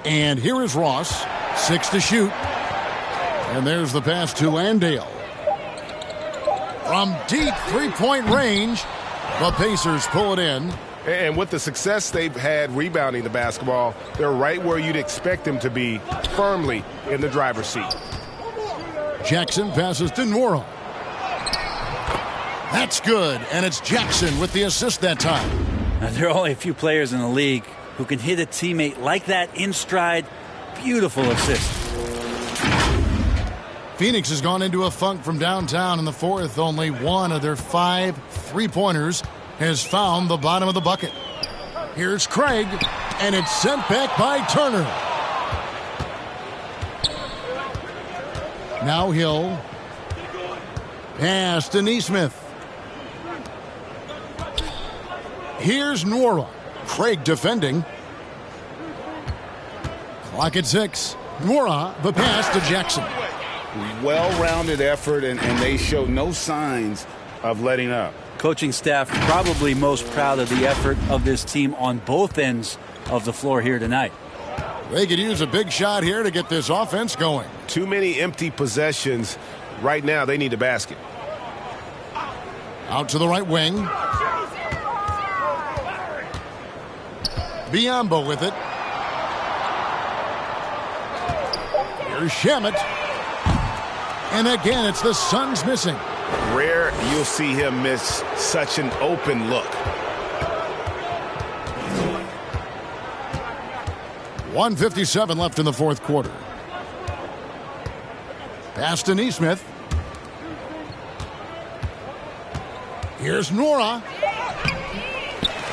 And here is Ross. 6 to shoot. And there's the pass to Landale. From deep three-point range, the Pacers pull it in. And with the success they've had rebounding the basketball, they're right where you'd expect them to be, firmly in the driver's seat. Jackson passes to Nwora. That's good, and it's Jackson with the assist that time. Now, there are only a few players in the league who can hit a teammate like that in stride. Beautiful assist. Phoenix has gone into a funk from downtown in the fourth. Only one of their 5 three-pointers has found the bottom of the bucket. Here's Craig, and it's sent back by Turner. Now Hill. Pass to Nesmith. Here's Nwora. Craig defending. Clock at 6. Nwora, the pass to Jackson. Well-rounded effort, and they show no signs of letting up. Coaching staff probably most proud of the effort of this team on both ends of the floor here tonight. They could use a big shot here to get this offense going. Too many empty possessions. Right now, they need a basket. Out to the right wing. Biyombo with it. Here's Shamet. And again, it's the Suns missing. Rare you'll see him miss such an open look. 1:57 left in the fourth quarter. Pass to Nesmith. Here's Nwora.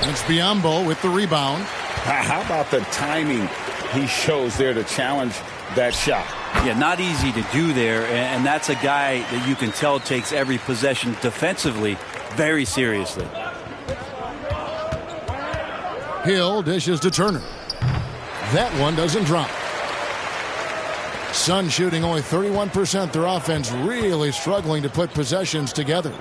It's Biyombo with the rebound. How about the timing he shows there to challenge that shot? Yeah, not easy to do there, and that's a guy that you can tell takes every possession defensively very seriously. Hill dishes to Turner. That one doesn't drop. Suns shooting only 31%. Their offense really struggling to put possessions together.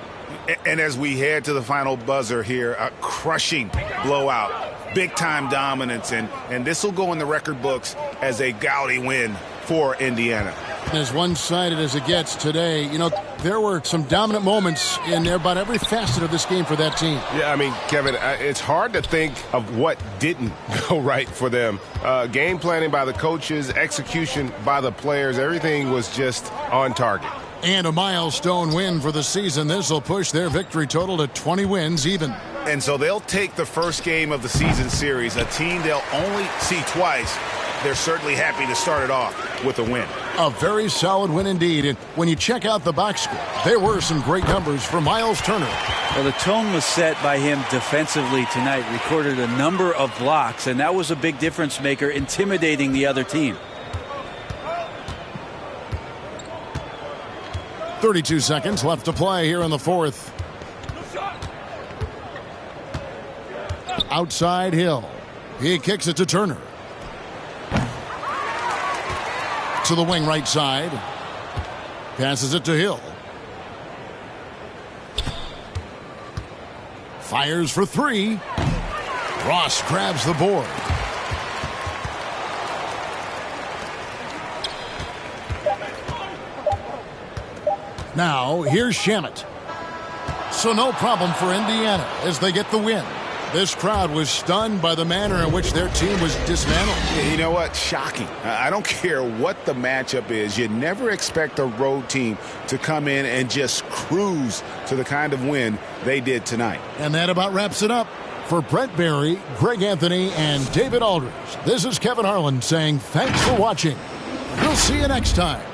And as we head to the final buzzer here, a crushing blowout, big-time dominance, and this will go in the record books as a gaudy win for Indiana. As one-sided as it gets today, you know, there were some dominant moments in about every facet of this game for that team. Yeah, I mean, Kevin, it's hard to think of what didn't go right for them. Game planning by the coaches, execution by the players, everything was just on target. And a milestone win for the season. This will push their victory total to 20 wins even. And so they'll take the first game of the season series, a team they'll only see twice. They're certainly happy to start it off with a win. A very solid win indeed. And when you check out the box score, there were some great numbers for Myles Turner. Well, the tone was set by him defensively tonight. Recorded a number of blocks, and that was a big difference maker, intimidating the other team. 32 seconds left to play here in the fourth. Outside Hill. He kicks it to Turner. To the wing right side. Passes it to Hill. Fires for three. Ross grabs the board. Now, here's Shamet. So no problem for Indiana as they get the win. This crowd was stunned by the manner in which their team was dismantled. You know what? Shocking. I don't care what the matchup is. You never expect a road team to come in and just cruise to the kind of win they did tonight. And that about wraps it up. For Brent Barry, Greg Anthony, and David Aldridge, this is Kevin Harlan saying thanks for watching. We'll see you next time.